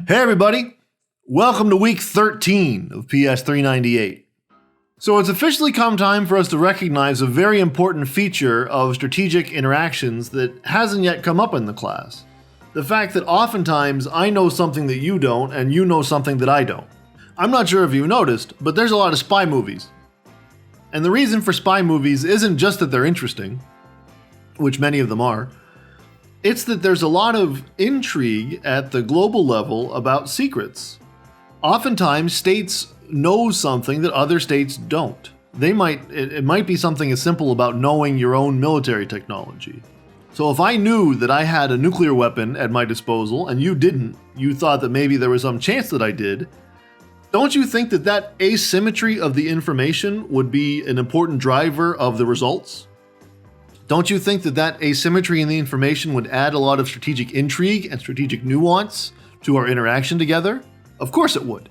Hey everybody, welcome to week 13 of PS 398. So it's officially come time for us to recognize a very important feature of strategic interactions that hasn't yet come up in the class. The fact that oftentimes I know something that you don't and you know something that I don't. I'm not sure if you noticed, but there's a lot of spy movies. And the reason for spy movies isn't just that they're interesting, which many of them are. It's that there's a lot of intrigue at the global level about secrets. Oftentimes, states know something that other states don't. It might be something as simple about knowing your own military technology. So if I knew that I had a nuclear weapon at my disposal and you didn't, you thought that maybe there was some chance that I did, don't you think that that asymmetry of the information would be an important driver of the results? Don't you think that that asymmetry in the information would add a lot of strategic intrigue and strategic nuance to our interaction together? Of course it would.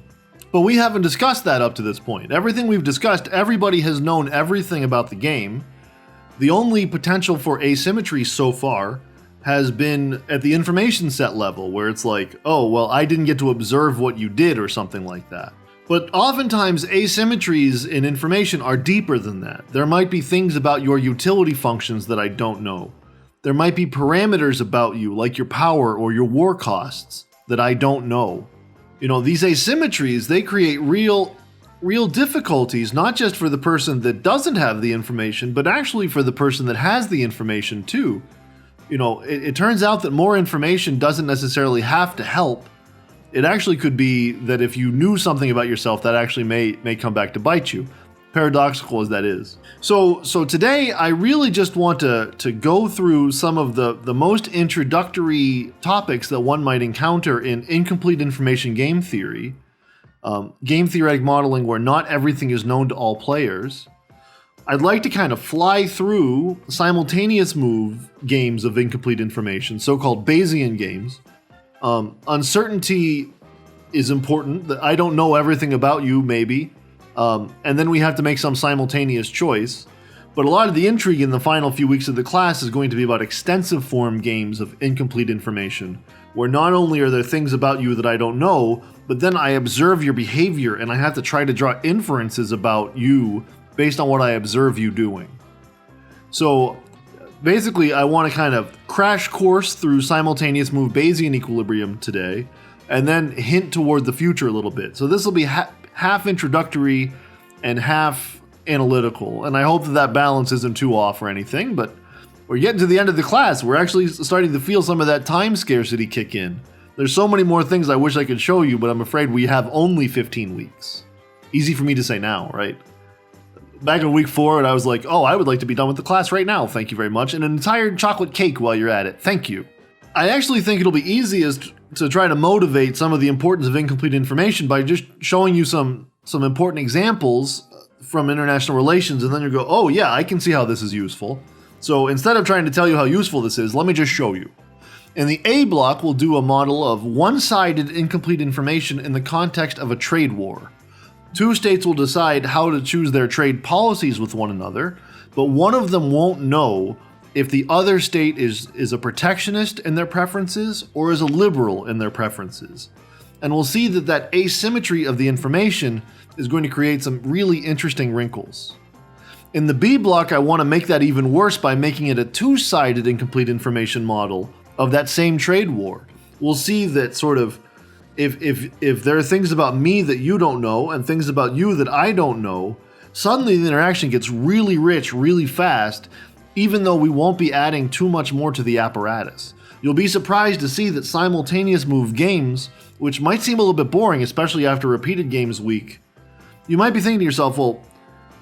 But we haven't discussed that up to this point. Everything we've discussed, everybody has known everything about the game. The only potential for asymmetry so far has been at the information set level, where it's like, oh, well, I didn't get to observe what you did or something like that. But oftentimes, asymmetries in information are deeper than that. There might be things about your utility functions that I don't know. There might be parameters about you, like your power or your war costs, that I don't know. You know, these asymmetries, they create real difficulties, not just for the person that doesn't have the information, but actually for the person that has the information too. You know, it turns out that more information doesn't necessarily have to help. It actually could be that if you knew something about yourself, that actually may come back to bite you, paradoxical as that is. So today, I really just want to go through some of the most introductory topics that one might encounter in incomplete information game theory, game theoretic modeling where not everything is known to all players. I'd like to kind of fly through simultaneous move games of incomplete information, so-called Bayesian games. Uncertainty is important, that I don't know everything about you, maybe, and then we have to make some simultaneous choice. But a lot of the intrigue in the final few weeks of the class is going to be about extensive form games of incomplete information, where not only are there things about you that I don't know, but then I observe your behavior and I have to try to draw inferences about you based on what I observe you doing. So basically, I want to kind of crash course through simultaneous move Bayesian equilibrium today, and then hint toward the future a little bit. So this will be half introductory and half analytical, and I hope that balance isn't too off or anything, but we're getting to the end of the class. We're actually starting to feel some of that time scarcity kick in. There's so many more things I wish I could show you, but I'm afraid we have only 15 weeks. Easy for me to say now, right? Back in week 4, and I was like, oh, I would like to be done with the class right now, thank you very much, and an entire chocolate cake while you're at it, thank you. I actually think it'll be easiest to try to motivate some of the importance of incomplete information by just showing you some important examples from international relations, and then you go, oh yeah, I can see how this is useful. So instead of trying to tell you how useful this is, let me just show you. In the A block, we'll do a model of one-sided incomplete information in the context of a trade war. Two states will decide how to choose their trade policies with one another, but one of them won't know if the other state is a protectionist in their preferences or is a liberal in their preferences. And we'll see that asymmetry of the information is going to create some really interesting wrinkles. In the B block, I want to make that even worse by making it a two-sided incomplete information model of that same trade war. We'll see that sort of if there are things about me that you don't know and things about you that I don't know, suddenly the interaction gets really rich really fast, even though we won't be adding too much more to the apparatus. You'll be surprised to see that simultaneous move games, which might seem a little bit boring, especially after repeated games week, you might be thinking to yourself, well,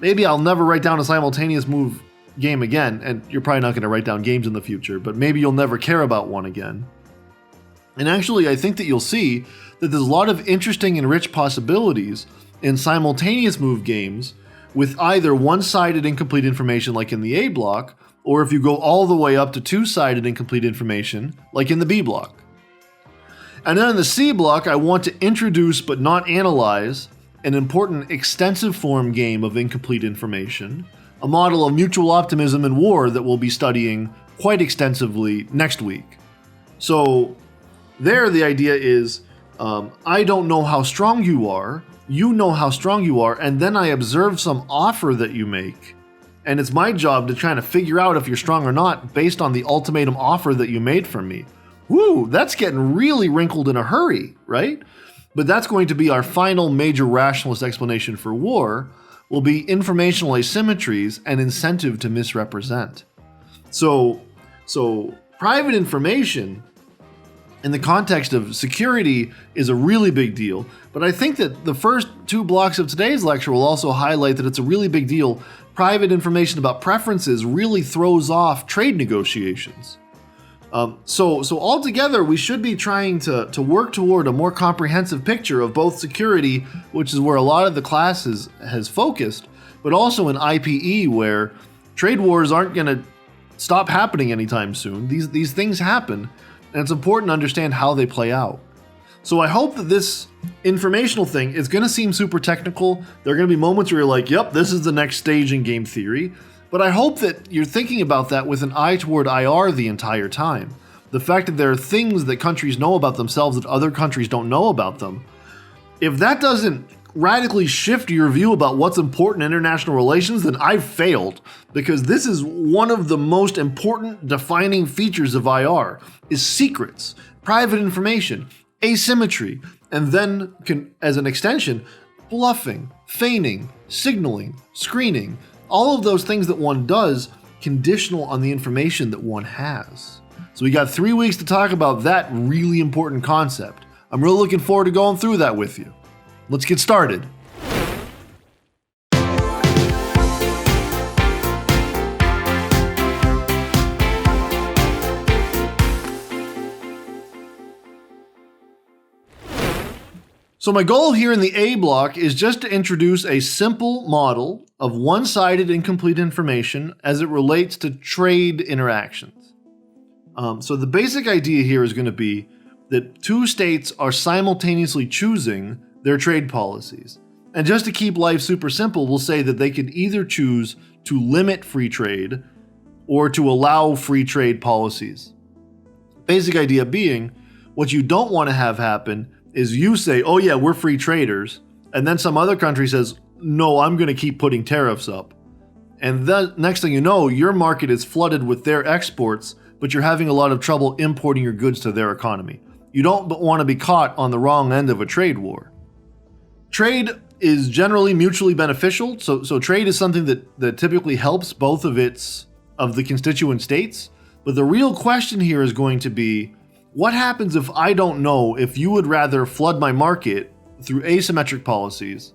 maybe I'll never write down a simultaneous move game again, and you're probably not going to write down games in the future, but maybe you'll never care about one again. And actually, I think that you'll see that there's a lot of interesting and rich possibilities in simultaneous move games with either one-sided incomplete information like in the A block, or if you go all the way up to two-sided incomplete information like in the B block. And then in the C block, I want to introduce but not analyze an important extensive form game of incomplete information, a model of mutual optimism in war that we'll be studying quite extensively next week. So there the idea is I don't know how strong you are, you know how strong you are, and then I observe some offer that you make. And it's my job to try to figure out if you're strong or not based on the ultimatum offer that you made for me. Woo, that's getting really wrinkled in a hurry, right? But that's going to be our final major rationalist explanation for war, will be informational asymmetries and incentive to misrepresent. So private information in the context of security is a really big deal, but I think that the first 2 blocks of today's lecture will also highlight that it's a really big deal. Private information about preferences really throws off trade negotiations. So altogether, we should be trying to work toward a more comprehensive picture of both security, which is where a lot of the class has focused, but also in IPE, where trade wars aren't going to stop happening anytime soon. These things happen, and it's important to understand how they play out. So I hope that this informational thing is going to seem super technical. There are going to be moments where you're like, yep, this is the next stage in game theory. But I hope that you're thinking about that with an eye toward IR the entire time. The fact that there are things that countries know about themselves that other countries don't know about them. If that doesn't radically shift your view about what's important in international relations, then I've failed. Because this is one of the most important defining features of IR, is secrets, private information, asymmetry, and then, as an extension, bluffing, feigning, signaling, screening, all of those things that one does conditional on the information that one has. So we got 3 weeks to talk about that really important concept. I'm really looking forward to going through that with you. Let's get started. So my goal here in the A block is just to introduce a simple model of one-sided incomplete information as it relates to trade interactions. So the basic idea here is going to be that 2 states are simultaneously choosing their trade policies. And just to keep life super simple, we'll say that they could either choose to limit free trade or to allow free trade policies. Basic idea being, what you don't want to have happen is you say, oh yeah, we're free traders, and then some other country says, no, I'm going to keep putting tariffs up. And then next thing you know, your market is flooded with their exports, but you're having a lot of trouble importing your goods to their economy. You don't want to be caught on the wrong end of a trade war. Trade is generally mutually beneficial, so trade is something that typically helps both of the constituent states, but the real question here is going to be, what happens if I don't know if you would rather flood my market through asymmetric policies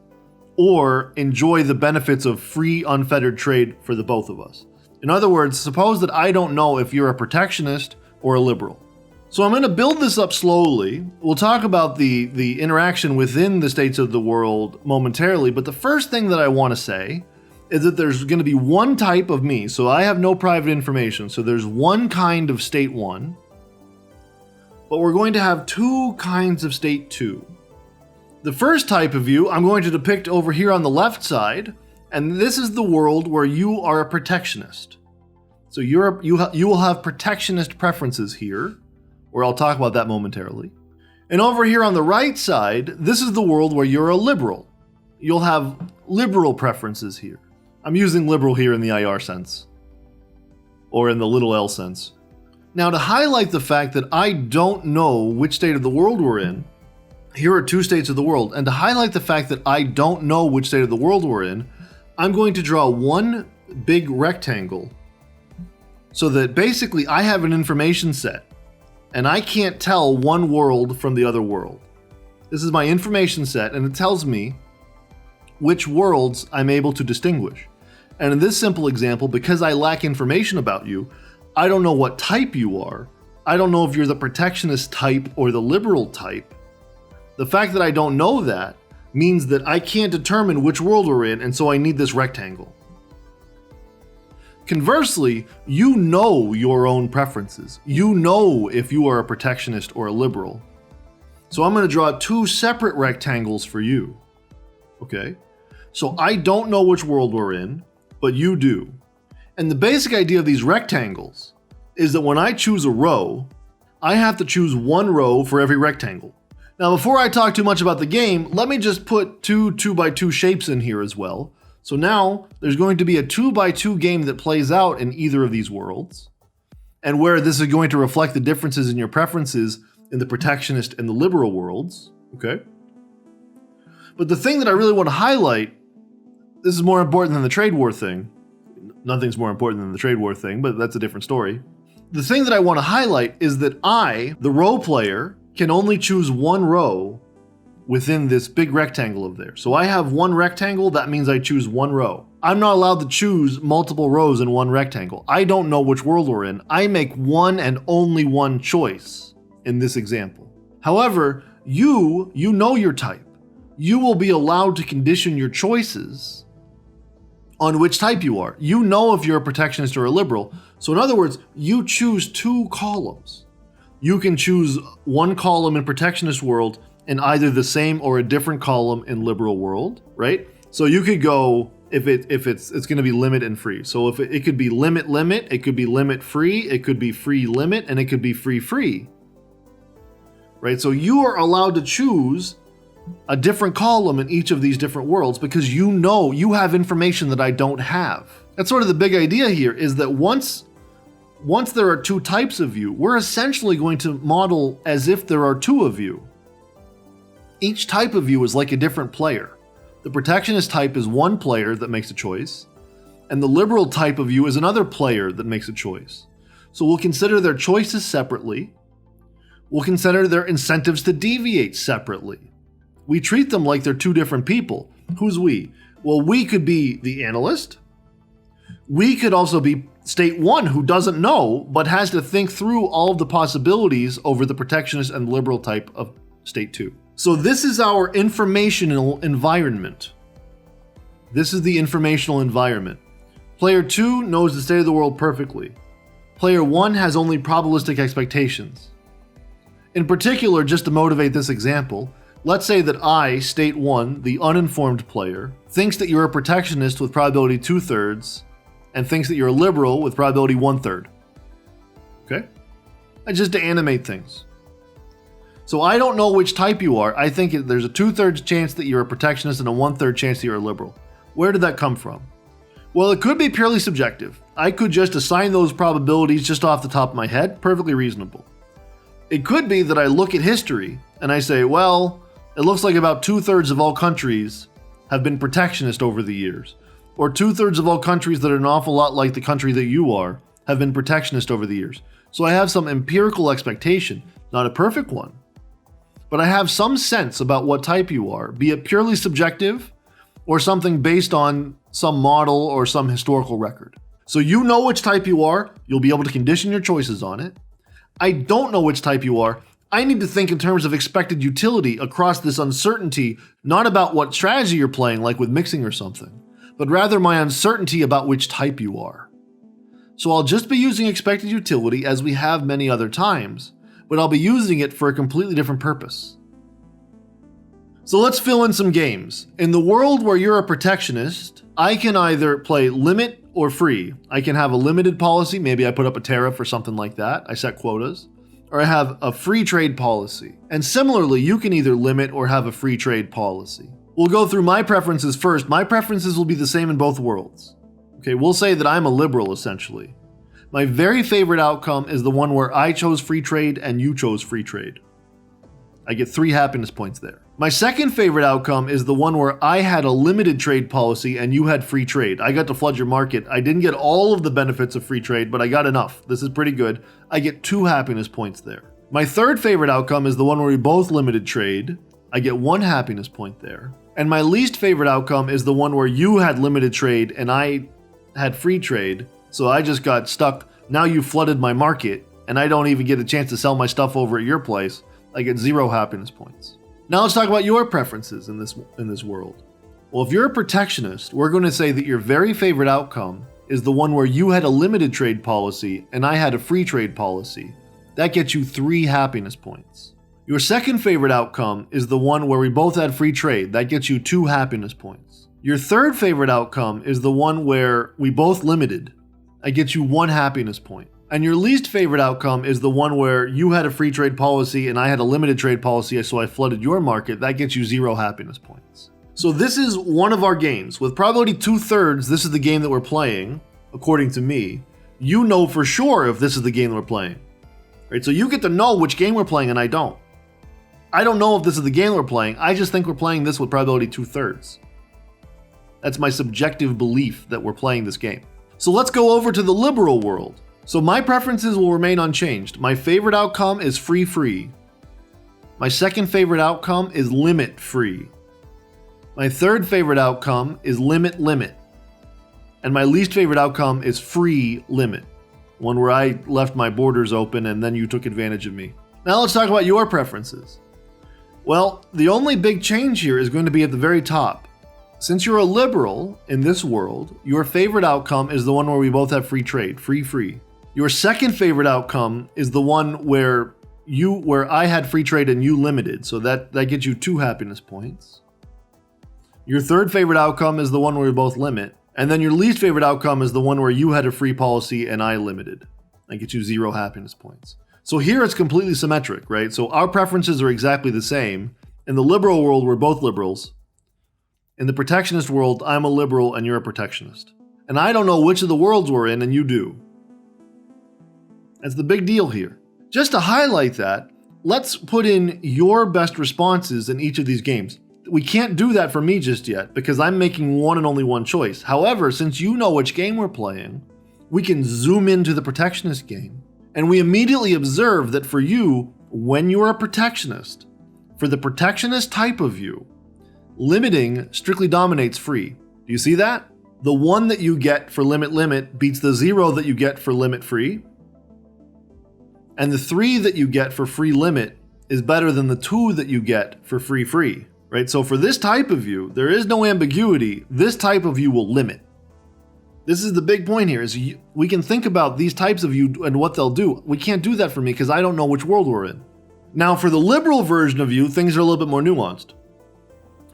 or enjoy the benefits of free, unfettered trade for the both of us? In other words, suppose that I don't know if you're a protectionist or a liberal. So I'm going to build this up slowly. We'll talk about the interaction within the states of the world momentarily, but the first thing that I want to say is that there's going to be one type of me. So I have no private information. So there's one kind of state 1. But we're going to have 2 kinds of state 2. The first type of you I'm going to depict over here on the left side, and this is the world where you are a protectionist. So you will have protectionist preferences here, where I'll talk about that momentarily. And over here on the right side, this is the world where you're a liberal. You'll have liberal preferences here. I'm using liberal here in the IR sense, or in the little l sense. Now, to highlight the fact that I don't know which state of the world we're in, here are 2 states of the world. And to highlight the fact that I don't know which state of the world we're in, I'm going to draw one big rectangle so that basically I have an information set and I can't tell one world from the other world. This is my information set, and it tells me which worlds I'm able to distinguish. And in this simple example, because I lack information about you, I don't know what type you are. I don't know if you're the protectionist type or the liberal type. The fact that I don't know that means that I can't determine which world we're in, and so I need this rectangle. Conversely, you know your own preferences. You know if you are a protectionist or a liberal. So I'm going to draw 2 separate rectangles for you. Okay? So I don't know which world we're in, but you do. And the basic idea of these rectangles is that when I choose a row, I have to choose one row for every rectangle. Now, before I talk too much about the game, let me just put two 2x2 shapes in here as well. So now there's going to be a 2x2 game that plays out in either of these worlds, and where this is going to reflect the differences in your preferences in the protectionist and the liberal worlds, okay? But the thing that I really want to highlight, this is more important than the trade war thing. Nothing's more important than the trade war thing, but that's a different story. The thing that I want to highlight is that I, the row player, can only choose one row within this big rectangle of there. So I have one rectangle, that means I choose one row. I'm not allowed to choose multiple rows in one rectangle. I don't know which world we're in. I make one and only one choice in this example. However, you know your type. You will be allowed to condition your choices on which type you are. You know if you're a protectionist or a liberal. So in other words, you choose two columns. You can choose one column in protectionist world and either the same or a different column in liberal world, right? So you could go, if it's going to be limit and free. So if it could be limit, it could be limit free, it could be free limit, and it could be free, right? So you are allowed to choose a different column in each of these different worlds because you know you have information that I don't have. That's sort of the big idea here, is that once there are two types of you, we're essentially going to model as if there are two of you. Each type of you is like a different player. The protectionist type is one player that makes a choice, and the liberal type of you is another player that makes a choice. So we'll consider their choices separately. We'll consider their incentives to deviate separately. We treat them like they're two different people. Who's we? Well, we could be the analyst. We could also be state one, who doesn't know, but has to think through all of the possibilities over the protectionist and liberal type of state two. So this is our informational environment. This is the informational environment. Player 2 knows the state of the world perfectly. Player 1 has only probabilistic expectations. In particular, just to motivate this example, let's say that I, state 1, the uninformed player, thinks that you're a protectionist with probability 2/3 and thinks that you're a liberal with probability 1/3. Okay? And just to animate things. So I don't know which type you are. I think there's a 2/3 chance that you're a protectionist and a 1/3 chance that you're a liberal. Where did that come from? Well, it could be purely subjective. I could just assign those probabilities just off the top of my head, perfectly reasonable. It could be that I look at history and I say, well, it looks like about 2/3 of all countries have been protectionist over the years. Or 2/3 of all countries that are an awful lot like the country that you are have been protectionist over the years. So I have some empirical expectation, not a perfect one. But I have some sense about what type you are, be it purely subjective or something based on some model or some historical record. So you know which type you are, you'll be able to condition your choices on it. I don't know which type you are. I need to think in terms of expected utility across this uncertainty, not about what strategy you're playing, like with mixing or something, but rather my uncertainty about which type you are. So I'll just be using expected utility as we have many other times, but I'll be using it for a completely different purpose. So let's fill in some games. In the world where you're a protectionist, I can either play limit or free. I can have a limited policy, maybe I put up a tariff or something like that, I set quotas, or I have a free trade policy. And similarly, you can either limit or have a free trade policy. We'll go through my preferences first. My preferences will be the same in both worlds. Okay, we'll say that I'm a liberal essentially. My very favorite outcome is the one where I chose free trade and you chose free trade. I get 3 happiness points there. My second favorite outcome is the one where I had a limited trade policy and you had free trade. I got to flood your market. I didn't get all of the benefits of free trade, but I got enough. This is pretty good. I get 2 happiness points there. My third favorite outcome is the one where we both limited trade. I get 1 happiness point there. And my least favorite outcome is the one where you had limited trade and I had free trade. So I just got stuck. Now you flooded my market and I don't even get a chance to sell my stuff over at your place. I get 0 happiness points. Now let's talk about your preferences in this world. Well, if you're a protectionist, we're going to say that your very favorite outcome is the one where you had a limited trade policy and I had a free trade policy. That gets you 3 happiness points. Your second favorite outcome is the one where we both had free trade. That gets you 2 happiness points. Your third favorite outcome is the one where we both limited. That gets you 1 happiness point. And your least favorite outcome is the one where you had a free trade policy and I had a limited trade policy, so I flooded your market. That gets you 0 happiness points. So this is one of our games. With probability 2/3, this is the game that we're playing, according to me. You know for sure if this is the game that we're playing. Right? So you get to know which game we're playing and I don't. I don't know if this is the game we're playing. I just think we're playing this with probability 2/3. That's my subjective belief that we're playing this game. So let's go over to the liberal world. So my preferences will remain unchanged. My favorite outcome is free. My second favorite outcome is limit free. My third favorite outcome is limit. And my least favorite outcome is free limit. One where I left my borders open and then you took advantage of me. Now let's talk about your preferences. Well, the only big change here is going to be at the very top. Since you're a liberal in this world, your favorite outcome is the one where we both have free trade, free. Your second favorite outcome is the one where I had free trade and you limited, so that gets you 2 happiness points. Your third favorite outcome is the one where we both limit, and then your least favorite outcome is the one where you had a free policy and I limited. That gets you 0 happiness points. So here it's completely symmetric, right? So our preferences are exactly the same. In the liberal world, we're both liberals. In the protectionist world, I'm a liberal and you're a protectionist. And I don't know which of the worlds we're in, and you do. That's the big deal here. Just to highlight that, let's put in your best responses in each of these games. We can't do that for me just yet because I'm making one and only one choice. However, since you know which game we're playing, we can zoom into the protectionist game. And we immediately observe that for you, when you're a protectionist, for the protectionist type of you, limiting strictly dominates free. Do you see that? The 1 that you get for limit beats the 0 that you get for limit free. And the 3 that you get for free limit is better than the 2 that you get for free, right? So for this type of you, there is no ambiguity. This type of you will limit. This is the big point here, is we can think about these types of you and what they'll do. We can't do that for me because I don't know which world we're in. Now for the liberal version of you, things are a little bit more nuanced.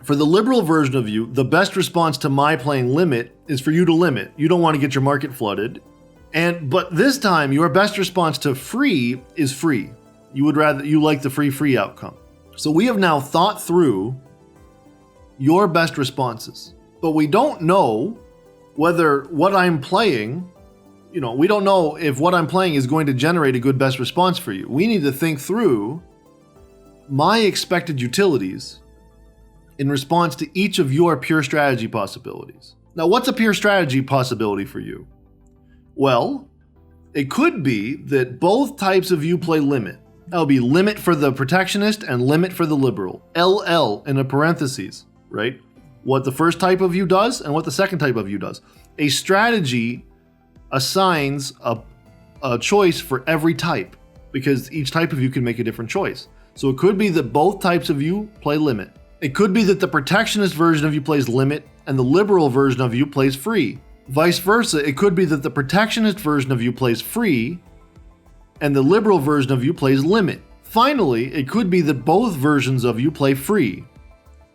For the liberal version of you, the best response to my playing limit is for you to limit. You don't want to get your market flooded. But this time, your best response to free is free. You like the free outcome. So we have now thought through your best responses. But we don't know whether what I'm playing, we don't know if what I'm playing is going to generate a good best response for you. We need to think through my expected utilities in response to each of your pure strategy possibilities. Now, what's a pure strategy possibility for you? Well, it could be that both types of you play limit. That'll be limit for the protectionist and limit for the liberal. LL in a parentheses, right? What the first type of you does and what the second type of you does. A strategy assigns a choice for every type because each type of you can make a different choice. So it could be that both types of you play limit. It could be that the protectionist version of you plays limit and the liberal version of you plays free. Vice versa, it could be that the protectionist version of you plays free and the liberal version of you plays limit. Finally, it could be that both versions of you play free.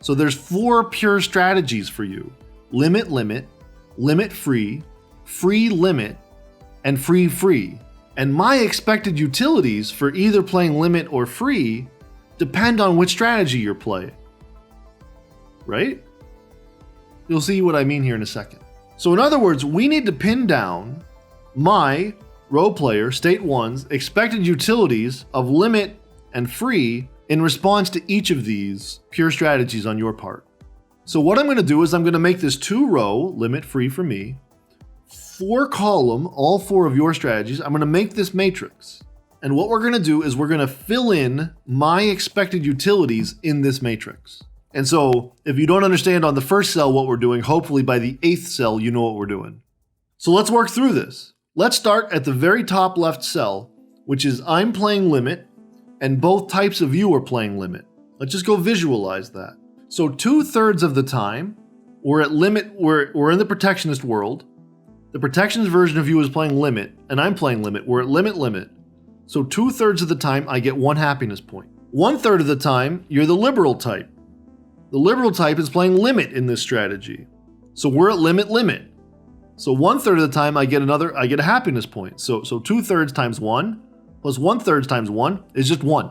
So there's 4 pure strategies for you. Limit, limit free, free limit, and free. And my expected utilities for either playing limit or free depend on which strategy you're playing. Right? You'll see what I mean here in a second. So in other words, we need to pin down my role player, state 1's, expected utilities of limit and free in response to each of these pure strategies on your part. So what I'm going to do is I'm going to make this 2-row, limit free for me, 4-column, all 4 of your strategies. I'm going to make this matrix. And what we're going to do is we're going to fill in my expected utilities in this matrix. And so if you don't understand on the first cell what we're doing, hopefully by the 8th cell, you know what we're doing. So let's work through this. Let's start at the very top left cell, which is I'm playing limit and both types of you are playing limit. Let's just go visualize that. So 2/3 of the time, we're at limit, we're in the protectionist world. The protectionist version of you is playing limit and I'm playing limit. We're at limit. So 2/3 of the time I get 1 happiness point. 1/3 of the time, you're the liberal type. The liberal type is playing limit in this strategy. So we're at limit. So 1/3 of the time I get a happiness point. So 2/3 times 1 plus 1/3 times 1 is just 1.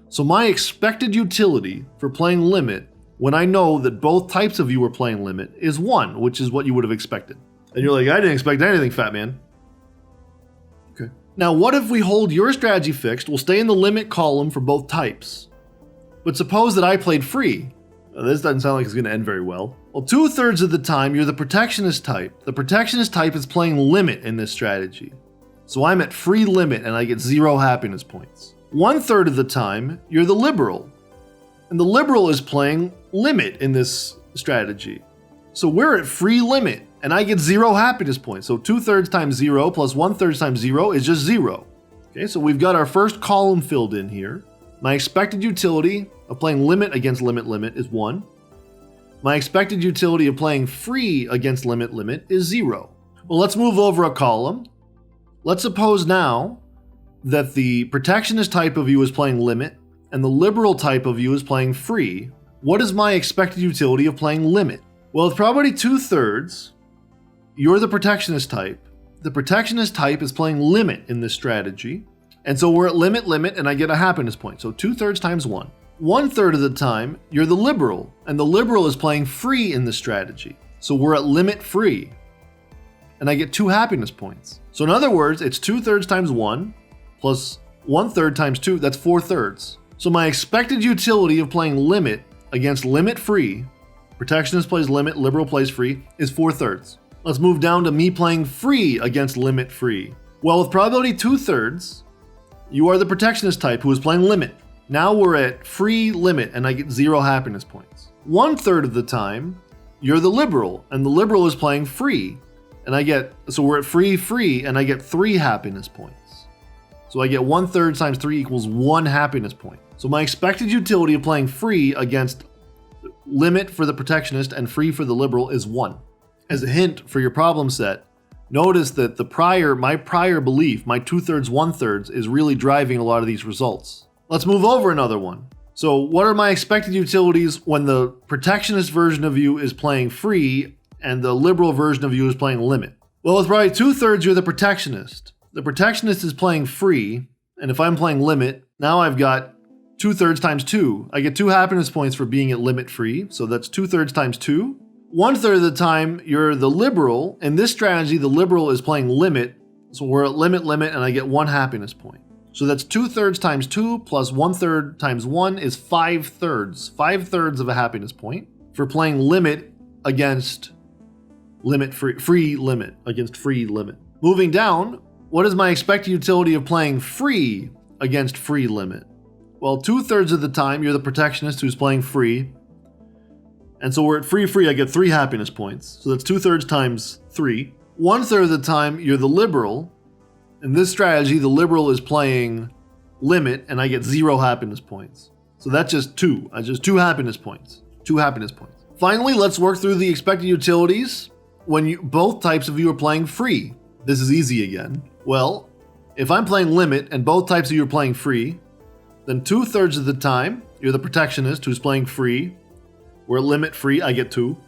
So my expected utility for playing limit when I know that both types of you are playing limit is 1, which is what you would have expected. And you're like, I didn't expect anything, fat man. Okay. Now what if we hold your strategy fixed, we'll stay in the limit column for both types. But suppose that I played free. Now, this doesn't sound like it's going to end very well. Well, 2/3 of the time you're the protectionist type. The protectionist type is playing limit in this strategy. So I'm at free limit and I get 0 happiness points. 1/3 of the time you're the liberal. And the liberal is playing limit in this strategy. So we're at free limit and I get 0 happiness points. So 2/3 times 0 plus 1/3 times 0 is just 0. Okay, so we've got our first column filled in here. My expected utility of playing limit against limit is 1. My expected utility of playing free against limit is 0. Well, let's move over a column. Let's suppose now that the protectionist type of you is playing limit and the liberal type of you is playing free. What is my expected utility of playing limit? Well, it's probably 2/3. You're the protectionist type. The protectionist type is playing limit in this strategy. And so we're at limit, and I get a happiness point. So 2/3 times 1. 1/3 of the time, you're the liberal, and the liberal is playing free in this strategy. So we're at limit free, and I get 2 happiness points. So in other words, it's 2/3 times 1 plus 1/3 times 2, that's 4/3. So my expected utility of playing limit against limit free, protectionist plays limit, liberal plays free, is 4/3. Let's move down to me playing free against limit free. Well, with probability 2/3, you are the protectionist type who is playing limit. Now we're at free limit and I get 0 happiness points. 1/3 of the time, you're the liberal and the liberal is playing free. So we're at free and I get 3 happiness points. So I get 1/3 times 3 equals 1 happiness point. So my expected utility of playing free against limit for the protectionist and free for the liberal is 1. As a hint for your problem set, notice that my prior belief, my 2/3, 1/3, is really driving a lot of these results. Let's move over another one. So what are my expected utilities when the protectionist version of you is playing free and the liberal version of you is playing limit? Well, with probably 2/3, you're the protectionist. The protectionist is playing free, and if I'm playing limit, now I've got 2/3 times 2. I get 2 happiness points for being at limit free, so that's 2/3 times 2. 1/3 of the time, you're the liberal. In this strategy, the liberal is playing limit, so we're at limit, and I get 1 happiness point. So that's 2/3 times 2 plus 1/3 times 1 is 5/3. 5/3 of a happiness point for playing limit against free limit against free limit. Moving down, what is my expected utility of playing free against free limit? Well, 2/3 of the time, you're the protectionist who's playing free. And so we're at free, I get 3 happiness points. So that's 2/3 times 3. 1/3 of the time, you're the liberal. In this strategy, the liberal is playing limit, and I get 0 happiness points. So that's just 2. Just 2 happiness points. 2 happiness points. Finally, let's work through the expected utilities when both types of you are playing free. This is easy again. Well, if I'm playing limit and both types of you are playing free, then 2/3 of the time, you're the protectionist who's playing free. We're at limit free, I get 2.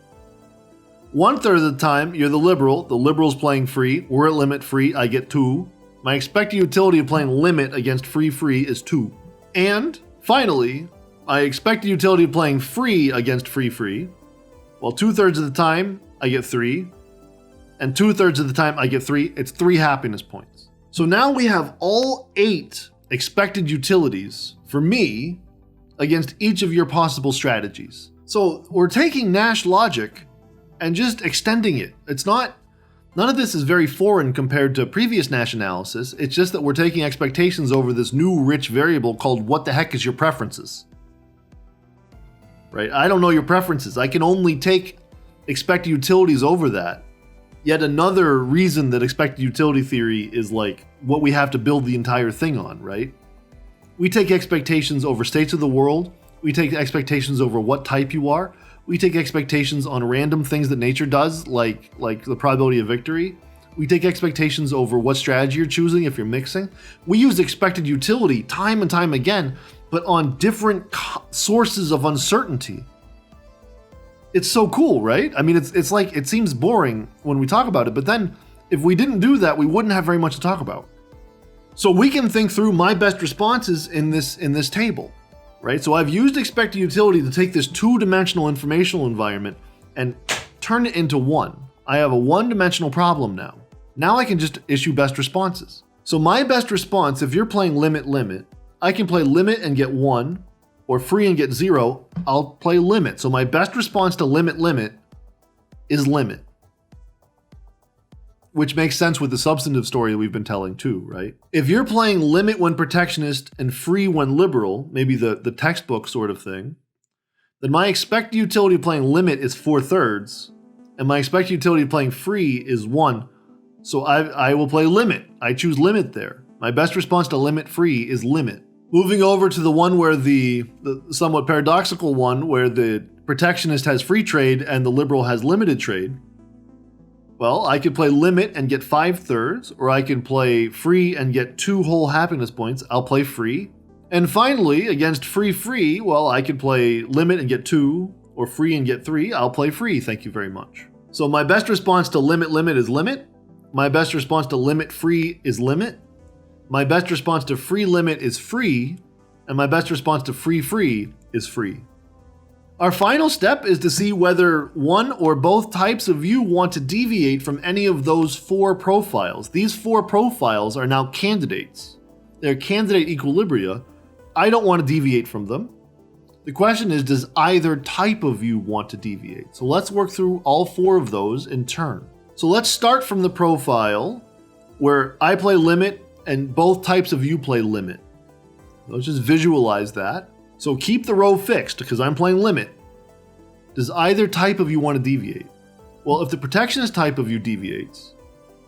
1/3 of the time, you're the liberal's playing free. We're at limit free, I get 2. My expected utility of playing limit against free is 2. And finally, my expected utility of playing free against free. Well, 2/3 of the time, I get 3. And 2/3 of the time, I get 3. It's 3 happiness points. So now we have all 8 expected utilities for me against each of your possible strategies. So we're taking Nash logic and just extending it. None of this is very foreign compared to previous Nash analysis. It's just that we're taking expectations over this new rich variable called what the heck is your preferences? Right? I don't know your preferences. I can only take expected utilities over that. Yet another reason that expected utility theory is like what we have to build the entire thing on, right? We take expectations over states of the world. We take expectations over what type you are. We take expectations on random things that nature does, like the probability of victory. We take expectations over what strategy you're choosing if you're mixing. We use expected utility time and time again, but on different sources of uncertainty. It's so cool, right? I mean, it's like, it seems boring when we talk about it, but then if we didn't do that, we wouldn't have very much to talk about. So we can think through my best responses in this table, right? So I've used expected utility to take this two-dimensional informational environment and turn it into one. I have a one-dimensional problem now. Now I can just issue best responses. So my best response, if you're playing limit, limit, I can play limit and get 1, or free and get 0, I'll play limit. So my best response to limit, limit is limit. Which makes sense with the substantive story that we've been telling too, right? If you're playing limit when protectionist and free when liberal, maybe the textbook sort of thing, then my expected utility of playing limit is 4/3, and my expected utility of playing free is 1. So I will play limit. I choose limit there. My best response to limit free is limit. Moving over to the one where the somewhat paradoxical one where the protectionist has free trade and the liberal has limited trade. Well, I could play limit and get 5/3, or I can play free and get 2 whole happiness points. I'll play free. And finally, against free, well, I could play limit and get 2, or free and get 3. I'll play free, thank you very much. So my best response to limit is limit. My best response to limit free is limit. My best response to free limit is free. And my best response to free is free. Our final step is to see whether one or both types of you want to deviate from any of those 4 profiles. These 4 profiles are now candidates. They're candidate equilibria. I don't want to deviate from them. The question is, does either type of you want to deviate? So let's work through all 4 of those in turn. So let's start from the profile where I play limit and both types of you play limit. Let's just visualize that. So keep the row fixed because I'm playing limit. Does either type of you want to deviate? Well, if the protectionist type of you deviates,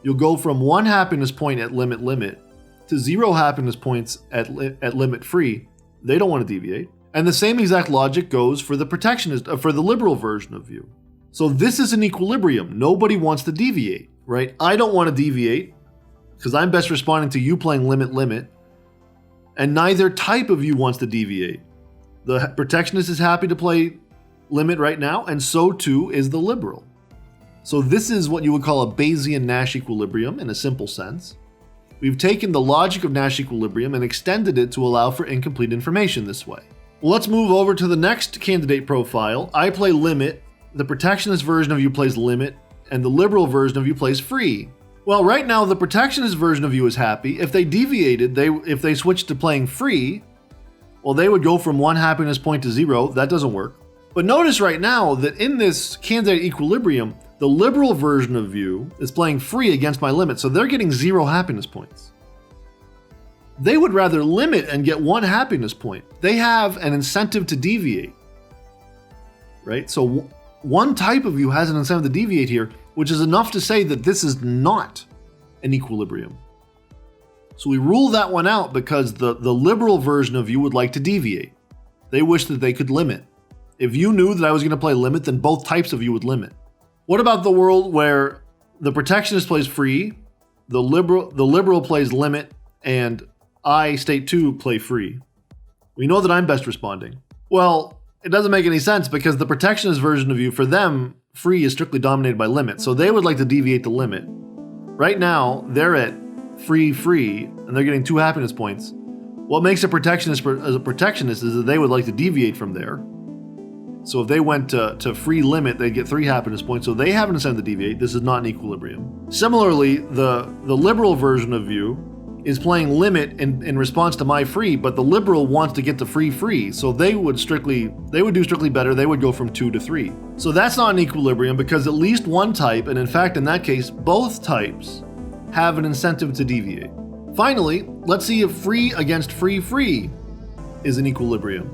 you'll go from 1 happiness point at limit to 0 happiness points at limit free. They don't want to deviate. And the same exact logic goes for the protectionist, for the liberal version of you. So this is an equilibrium. Nobody wants to deviate, right? I don't want to deviate because I'm best responding to you playing limit. And neither type of you wants to deviate. The protectionist is happy to play limit right now, and so too is the liberal. So this is what you would call a Bayesian Nash equilibrium in a simple sense. We've taken the logic of Nash equilibrium and extended it to allow for incomplete information this way. Well, let's move over to the next candidate profile. I play limit, the protectionist version of you plays limit, and the liberal version of you plays free. Well, right now the protectionist version of you is happy. If they deviated, if they switched to playing free, well, they would go from 1 happiness point to 0. That doesn't work. But notice right now that in this candidate equilibrium, the liberal version of you is playing free against my limit, so they're getting 0 happiness points. They would rather limit and get 1 happiness point. They have an incentive to deviate, right? So one type of you has an incentive to deviate here, which is enough to say that this is not an equilibrium. So we rule that one out because the liberal version of you would like to deviate. They wish that they could limit. If you knew that I was going to play limit, then both types of you would limit. What about the world where the protectionist plays free, the liberal plays limit, and I, state 2, play free? We know that I'm best responding. Well, it doesn't make any sense because the protectionist version of you, for them, free is strictly dominated by limit. So they would like to deviate the limit. Right now, they're at free, and they're getting 2 happiness points. What makes a protectionist as a protectionist is that they would like to deviate from there. So if they went to free limit, they'd get 3 happiness points. So they have an incentive to deviate. This is not an equilibrium. Similarly, the liberal version of you is playing limit in response to my free, but the liberal wants to get to free. So they would do strictly better. They would go from 2 to 3. So that's not an equilibrium because at least one type, and in fact, in that case, both types have an incentive to deviate. Finally, let's see if free against free is an equilibrium.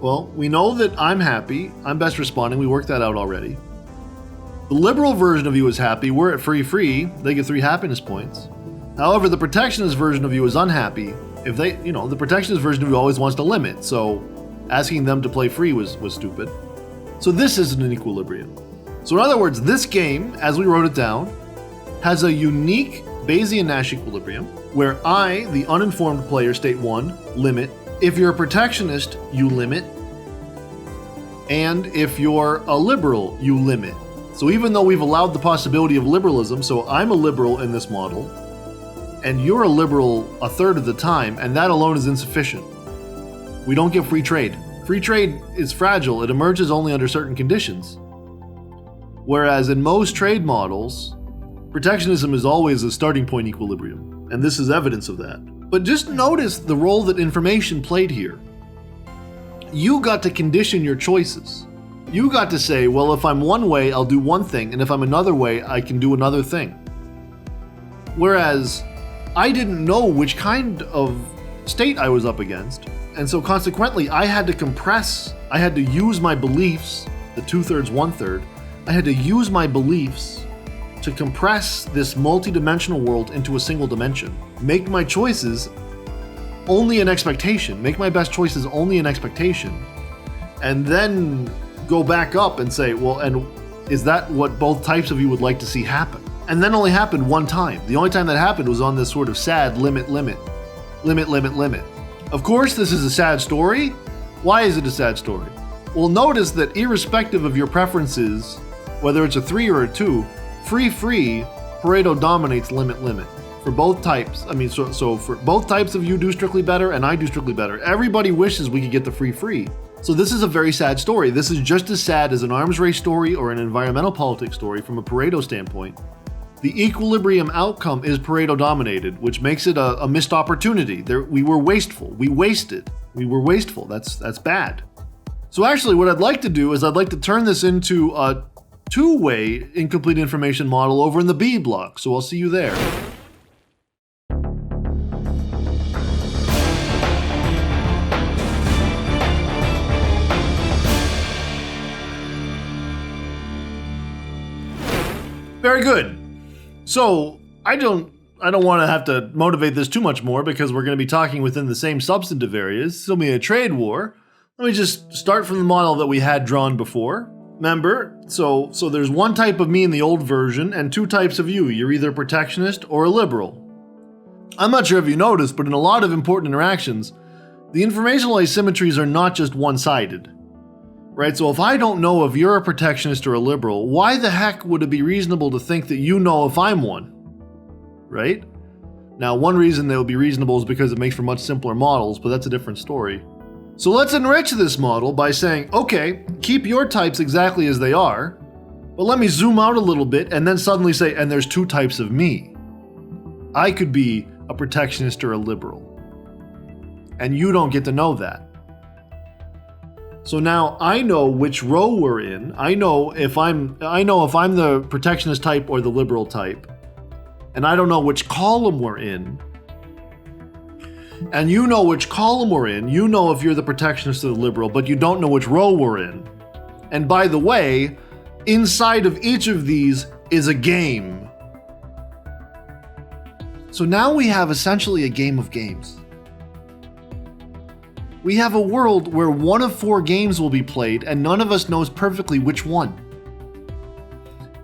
Well, we know that I'm happy. I'm best responding. We worked that out already. The liberal version of you is happy. We're at free. They get 3 happiness points. However, the protectionist version of you is unhappy. If they, the protectionist version of you always wants to limit. So asking them to play free was stupid. So this isn't an equilibrium. So in other words, this game, as we wrote it down, has a unique Bayesian Nash equilibrium where I, the uninformed player, state 1, limit. If you're a protectionist, you limit. And if you're a liberal, you limit. So even though we've allowed the possibility of liberalism, so I'm a liberal in this model, and you're a liberal a third of the time, and that alone is insufficient. We don't get free trade. Free trade is fragile. It emerges only under certain conditions. Whereas in most trade models, protectionism is always a starting point equilibrium, and this is evidence of that. But just notice the role that information played here. You got to condition your choices. You got to say, well, if I'm one way, I'll do one thing, and if I'm another way, I can do another thing. Whereas I didn't know which kind of state I was up against, and so consequently, I had to compress, I had to use my beliefs, the 2/3, 1/3, I had to use my beliefs to compress this multi-dimensional world into a single dimension. Make my choices only an expectation, make my best choices only an expectation, and then go back up and say, well, and is that what both types of you would like to see happen? And that only happened one time. The only time that happened was on this sort of sad limit. Of course, this is a sad story. Why is it a sad story? Well, notice that irrespective of your preferences, whether it's a 3 or a 2, free, Pareto dominates limit. For both types, so for both types of you do strictly better and I do strictly better. Everybody wishes we could get the free. So this is a very sad story. This is just as sad as an arms race story or an environmental politics story from a Pareto standpoint. The equilibrium outcome is Pareto dominated, which makes it a missed opportunity. We were wasteful. We were wasteful. That's bad. So actually what I'd like to do is I'd like to turn this into a two-way incomplete information model over in the B block. So I'll see you there. Very good. So I don't want to have to motivate this too much more because we're going to be talking within the same substantive areas. It's going to be a trade war. Let me just start from the model that we had drawn before. Remember, so there's one type of me in the old version and two types of you. You're either a protectionist or a liberal. I'm not sure if you noticed, but in a lot of important interactions, the informational asymmetries are not just one-sided. Right, so if I don't know if you're a protectionist or a liberal, why the heck would it be reasonable to think that you know if I'm one? Right? Now, one reason that would be reasonable is because it makes for much simpler models, but that's a different story. So let's enrich this model by saying, okay, keep your types exactly as they are, but let me zoom out a little bit and then suddenly say, and there's two types of me. I could be a protectionist or a liberal. And you don't get to know that. So now I know which row we're in. I know if I'm the protectionist type or the liberal type. And I don't know which column we're in. And you know which column we're in. You know if you're the protectionist or the liberal, but you don't know which row we're in. And by the way, inside of each of these is a game. So now we have essentially a game of games. We have a world where one of 4 games will be played and none of us knows perfectly which one.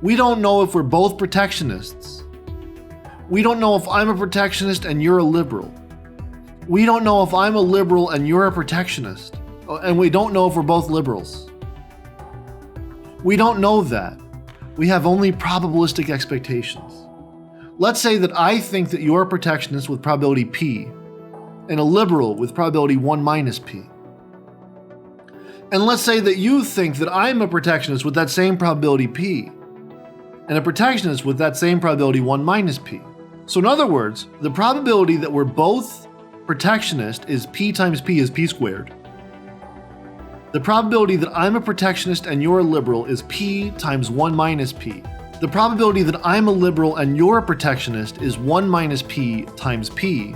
We don't know if we're both protectionists. We don't know if I'm a protectionist and you're a liberal. We don't know if I'm a liberal and you're a protectionist. And we don't know if we're both liberals. We don't know that. We have only probabilistic expectations. Let's say that I think that you're a protectionist with probability P, and a liberal with probability 1 minus P. And let's say that you think that I'm a protectionist with that same probability P, and a protectionist with that same probability 1 minus P. So in other words, the probability that we're both protectionist is P times P is P squared. The probability that I'm a protectionist and you're a liberal is P times 1 minus P. The probability that I'm a liberal and you're a protectionist is 1 minus P times P.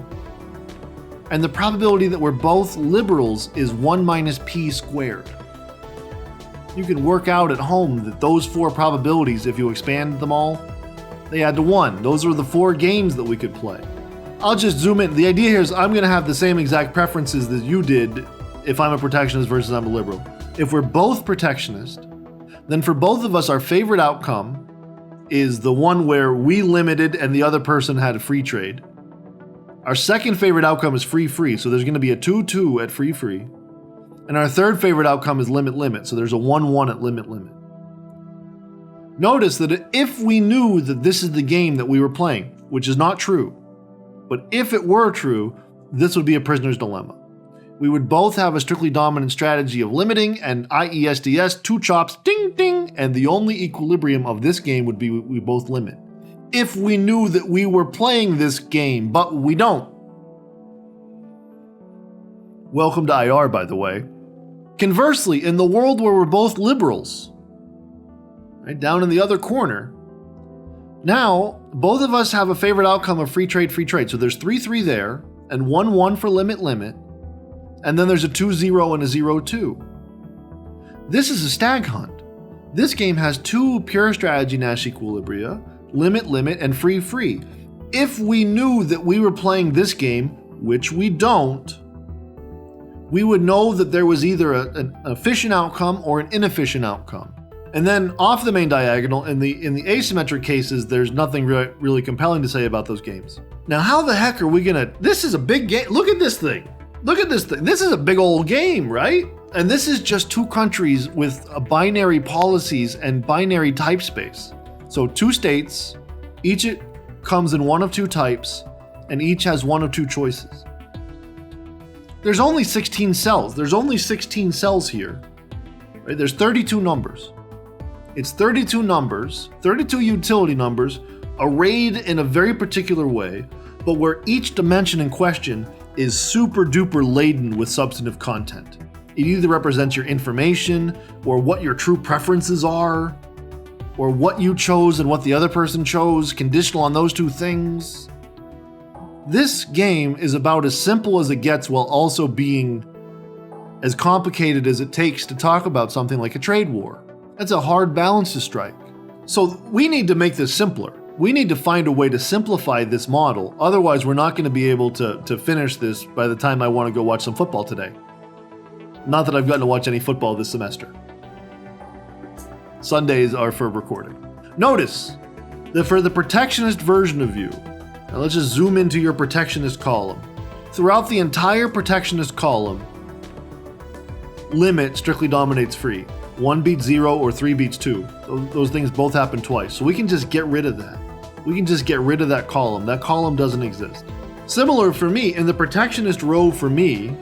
And the probability that we're both liberals is 1 minus P squared. You can work out at home that those 4 probabilities, if you expand them all, they add to 1. Those are the 4 games that we could play. I'll just zoom in. The idea here is I'm going to have the same exact preferences that you did if I'm a protectionist versus I'm a liberal. If we're both protectionist, then for both of us our favorite outcome is the one where we limited and the other person had a free trade. Our second favorite outcome is free, so there's going to be a 2-2 at free. And our third favorite outcome is limit. So there's a 1-1 at limit. Notice that if we knew that this is the game that we were playing, which is not true, but if it were true, this would be a prisoner's dilemma. We would both have a strictly dominant strategy of limiting and IESDS, 2 chops, ding ding, and the only equilibrium of this game would be we both limit. If we knew that we were playing this game, but we don't. Welcome to IR, by the way. Conversely, in the world where we're both liberals, right down in the other corner, now both of us have a favorite outcome of free trade. So there's 3-3 there, and 1-1 for limit, and then there's a 2-0 and a 0-2. This is a stag hunt. This game has 2 pure strategy Nash equilibria, limit, and free. If we knew that we were playing this game, which we don't, we would know that there was either an efficient outcome or an inefficient outcome. And then off the main diagonal, in the asymmetric cases, there's nothing really compelling to say about those games. Now, how the heck are we gonna, this is a big game, look at this thing. This is a big old game, right? And this is just 2 countries with binary policies and binary type space. So 2 states, each comes in one of 2 types, and each has one of 2 choices. There's only 16 cells. There's only 16 cells here, right? There's 32 numbers. It's 32 numbers, 32 utility numbers, arrayed in a very particular way, but where each dimension in question is super duper laden with substantive content. It either represents your information, or what your true preferences are, or what you chose and what the other person chose, conditional on those 2 things. This game is about as simple as it gets while also being as complicated as it takes to talk about something like a trade war. That's a hard balance to strike. So we need to make this simpler. We need to find a way to simplify this model. Otherwise, we're not going to be able to finish this by the time I want to go watch some football today. Not that I've gotten to watch any football this semester. Sundays are for recording. Notice that for the protectionist version of you, now let's just zoom into your protectionist column. Throughout the entire protectionist column, limit strictly dominates free. 1 beats 0 or 3 beats 2. Those things both happen twice. So we can just get rid of that. We can just get rid of that column. That column doesn't exist. Similar for me, in the protectionist row for me,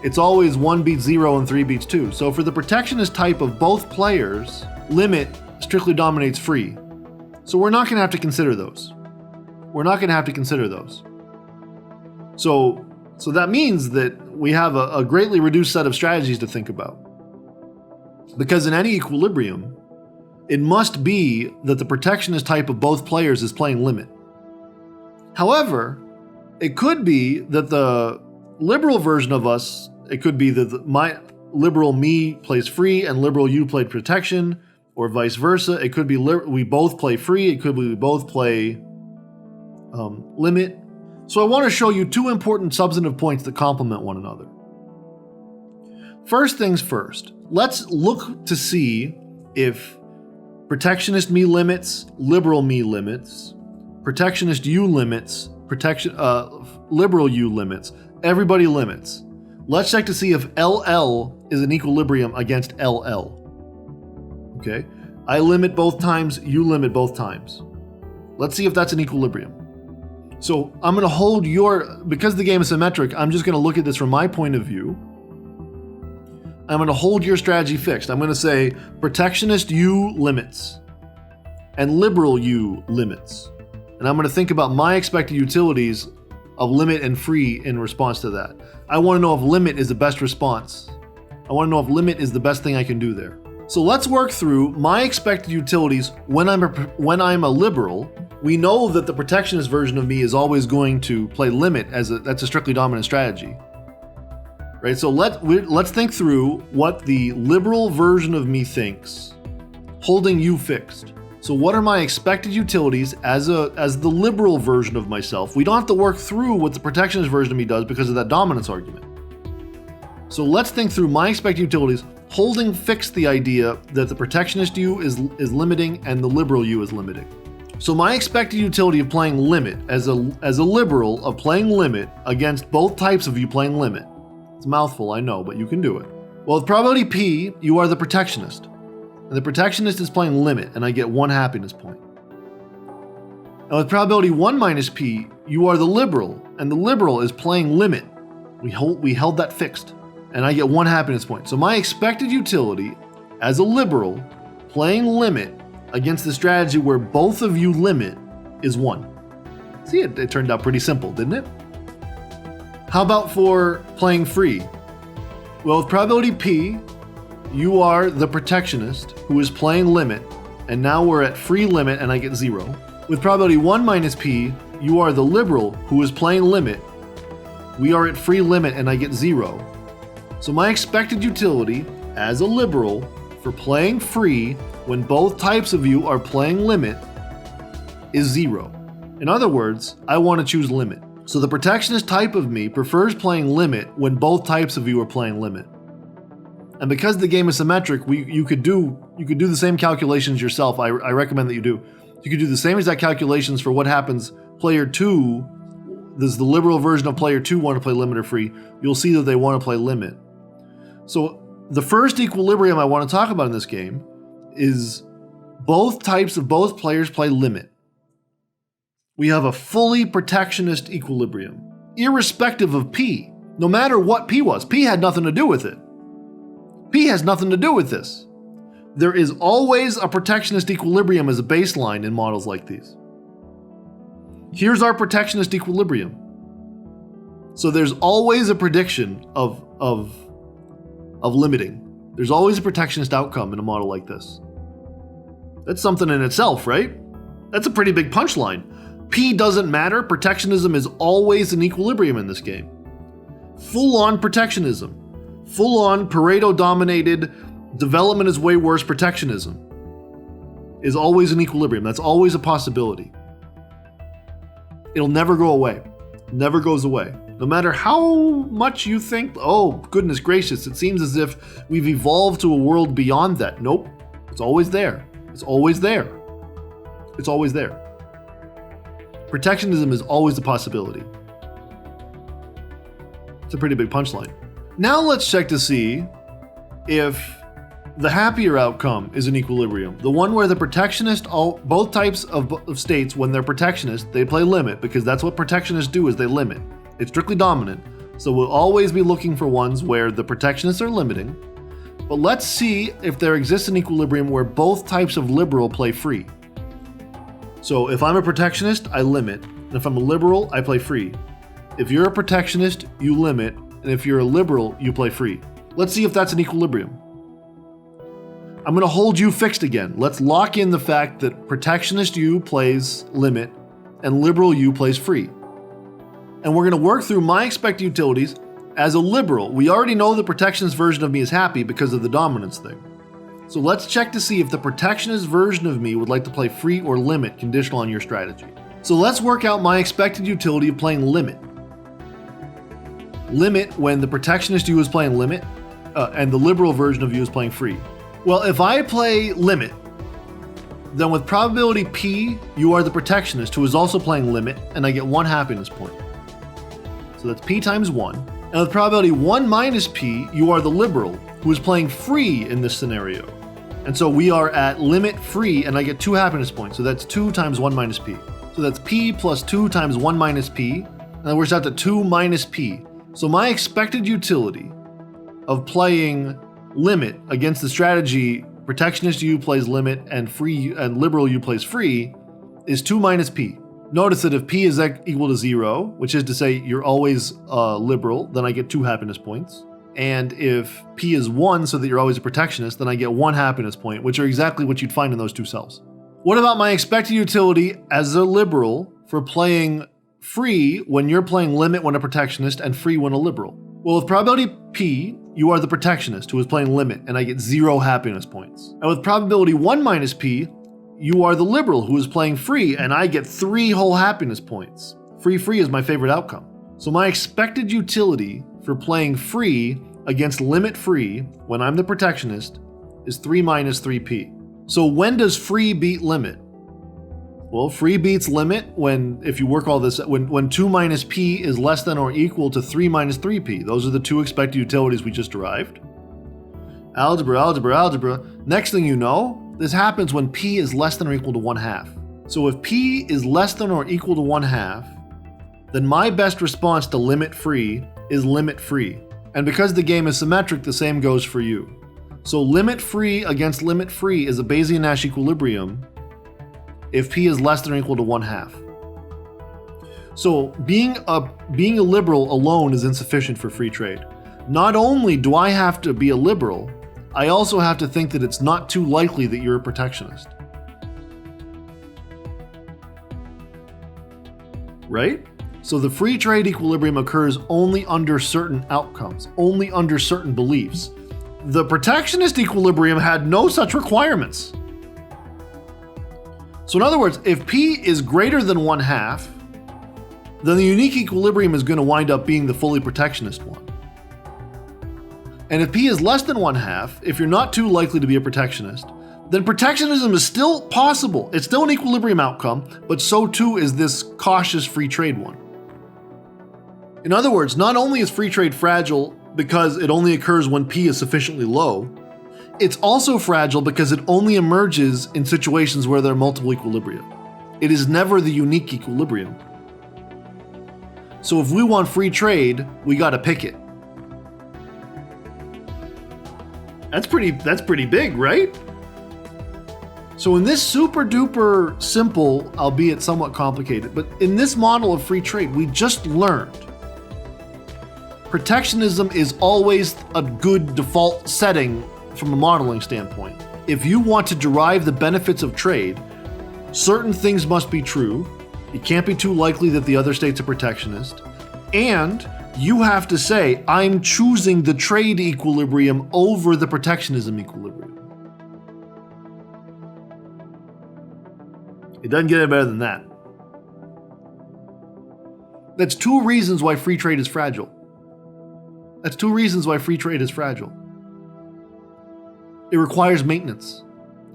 it's always 1 beats 0 and 3 beats 2. So for the protectionist type of both players, limit strictly dominates free. So we're not going to have to consider those. So that means that we have a greatly reduced set of strategies to think about. Because in any equilibrium, it must be that the protectionist type of both players is playing limit. However, it could be that the liberal version of us, it could be that my liberal me plays free and liberal you played protection, or vice versa. It could be we both play free, it could be we both play limit. So I want to show you 2 important substantive points that complement one another. First things first, let's look to see if protectionist me limits, liberal me limits, protectionist you limits, liberal you limits, everybody limits. Let's check to see if LL is an equilibrium against LL. Okay, I limit both times, you limit both times. Let's see if that's an equilibrium. So I'm going to hold because the game is symmetric, I'm just going to look at this from my point of view. I'm going to hold your strategy fixed. I'm going to say protectionist you limits and liberal you limits. And I'm going to think about my expected utilities of limit and free in response to that. I want to know if limit is the best response. I want to know if limit is the best thing I can do there. So let's work through my expected utilities when I'm a liberal. We know that the protectionist version of me is always going to play limit that's a strictly dominant strategy. Right? So let's think through what the liberal version of me thinks, holding you fixed. So what are my expected utilities as the liberal version of myself? We don't have to work through what the protectionist version of me does because of that dominance argument. So let's think through my expected utilities, holding fixed the idea that the protectionist you is limiting and the liberal you is limiting. So my expected utility of playing limit as a liberal of playing limit against both types of you playing limit. It's a mouthful, I know, but you can do it. Well, with probability P, you are the protectionist. And the protectionist is playing limit, and I get 1 happiness point. And with probability 1 minus P, you are the liberal, and the liberal is playing limit. We held that fixed, and I get 1 happiness point. So my expected utility as a liberal playing limit against the strategy where both of you limit is 1. See, it turned out pretty simple, didn't it? How about for playing free? Well, with probability P, you are the protectionist who is playing limit, and now we're at free limit and I get 0. With probability 1 minus P, you are the liberal who is playing limit. We are at free limit and I get 0. So my expected utility as a liberal for playing free when both types of you are playing limit is 0. In other words, I want to choose limit. So the protectionist type of me prefers playing limit when both types of you are playing limit. And because the game is symmetric, you could do the same calculations yourself. I recommend that you do. You could do the same exact calculations for what happens player 2. This is the liberal version of player 2 want to play limit or free. You'll see that they want to play limit. So the first equilibrium I want to talk about in this game is both types of both players play limit. We have a fully protectionist equilibrium, irrespective of P. No matter what P was, P had nothing to do with it. P has nothing to do with this. There is always a protectionist equilibrium as a baseline in models like these. Here's our protectionist equilibrium. So there's always a prediction of limiting. There's always a protectionist outcome in a model like this. That's something in itself, right? That's a pretty big punchline. P doesn't matter. Protectionism is always in equilibrium in this game. Full-on protectionism. Full-on Pareto-dominated, development is way worse protectionism is always in equilibrium. That's always a possibility. It'll never go away. Never goes away. No matter how much you think, oh, goodness gracious, it seems as if we've evolved to a world beyond that. Nope. It's always there. It's always there. It's always there. Protectionism is always a possibility. It's a pretty big punchline. Now let's check to see if the happier outcome is an equilibrium. The one where the protectionist, both types of states, when they're protectionist, they play limit, because that's what protectionists do, is they limit. It's strictly dominant. So we'll always be looking for ones where the protectionists are limiting. But let's see if there exists an equilibrium where both types of liberal play free. So if I'm a protectionist, I limit. And if I'm a liberal, I play free. If you're a protectionist, you limit. And if you're a liberal, you play free. Let's see if that's an equilibrium. I'm going to hold you fixed again. Let's lock in the fact that protectionist U plays limit and liberal U plays free. And we're going to work through my expected utilities as a liberal. We already know the protectionist version of me is happy because of the dominance thing. So let's check to see if the protectionist version of me would like to play free or limit conditional on your strategy. So let's work out my expected utility of playing limit. Limit when the protectionist U is playing limit and the liberal version of U is playing free. Well, if I play limit, then with probability P, you are the protectionist who is also playing limit, and I get 1 happiness point. So that's P times 1. And with probability 1 minus P, you are the liberal who is playing free in this scenario. And so we are at limit free, and I get 2 happiness points. So that's 2 times 1 minus P. So that's P plus 2 times 1 minus P, and that works out to 2 minus P. So my expected utility of playing limit against the strategy protectionist U plays limit and free and liberal U plays free is 2 minus P. Notice that if P is equal to 0, which is to say you're always liberal, then I get 2 happiness points. And if P is 1, so that you're always a protectionist, then I get 1 happiness point, which are exactly what you'd find in those two cells. What about my expected utility as a liberal for playing free when you're playing limit when a protectionist and free when a liberal? Well, with probability P, you are the protectionist who is playing limit, and I get 0 happiness points. And with probability 1 minus P, you are the liberal who is playing free, and I get 3 whole happiness points. Free is my favorite outcome. So my expected utility for playing free against limit free when I'm the protectionist is 3 minus 3P. So when does free beat limit? Well, free beats limit when, if you work all this, when 2 minus P is less than or equal to 3 minus 3P. Those are the two expected utilities we just derived. Algebra. Next thing you know, this happens when p is less than or equal to 1/2. So if p is less than or equal to 1/2, then my best response to limit free is limit free. And because the game is symmetric, the same goes for you. So limit free against limit free is a Bayesian Nash equilibrium if p is less than or equal to 1/2. So being a liberal alone is insufficient for free trade. Not only do I have to be a liberal, I also have to think that it's not too likely that you're a protectionist. Right? So the free trade equilibrium occurs only under certain outcomes, only under certain beliefs. The protectionist equilibrium had no such requirements. So in other words, if p is greater than 1/2, then the unique equilibrium is going to wind up being the fully protectionist one. And if p is less than 1/2, if you're not too likely to be a protectionist, then protectionism is still possible. It's still an equilibrium outcome, but so too is this cautious free trade one. In other words, not only is free trade fragile because it only occurs when p is sufficiently low, it's also fragile because it only emerges in situations where there are multiple equilibria. It is never the unique equilibrium. So if we want free trade, we gotta pick it. That's pretty big, right? So in this super duper simple, albeit somewhat complicated, but in this model of free trade, we just learned protectionism is always a good default setting from a modeling standpoint. If you want to derive the benefits of trade, certain things must be true. It can't be too likely that the other state's a protectionist. And you have to say, I'm choosing the trade equilibrium over the protectionism equilibrium. It doesn't get any better than that. That's two reasons why free trade is fragile. That's two reasons why free trade is fragile. It requires maintenance.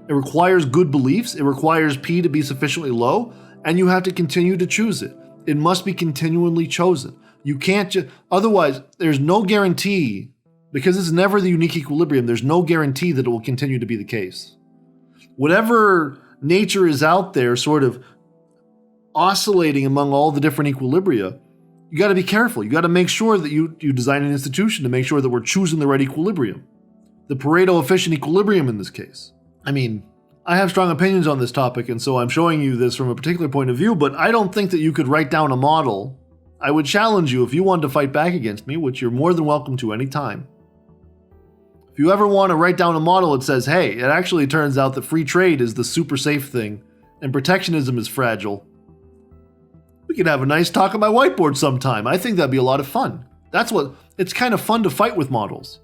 It requires good beliefs. It requires P to be sufficiently low, and you have to continue to choose it. It must be continually chosen. You can't just, otherwise, there's no guarantee, because it's never the unique equilibrium, there's no guarantee that it will continue to be the case. Whatever nature is out there sort of oscillating among all the different equilibria, you got to be careful. You got to make sure that you design an institution to make sure that we're choosing the right equilibrium. The Pareto efficient equilibrium in this case. I mean, I have strong opinions on this topic, and so I'm showing you this from a particular point of view, but I don't think that you could write down a model. I would challenge you if you wanted to fight back against me, which you're more than welcome to any time. If you ever want to write down a model that says, hey, it actually turns out that free trade is the super safe thing and protectionism is fragile, we could have a nice talk on my whiteboard sometime. I think that'd be a lot of fun. It's kind of fun to fight with models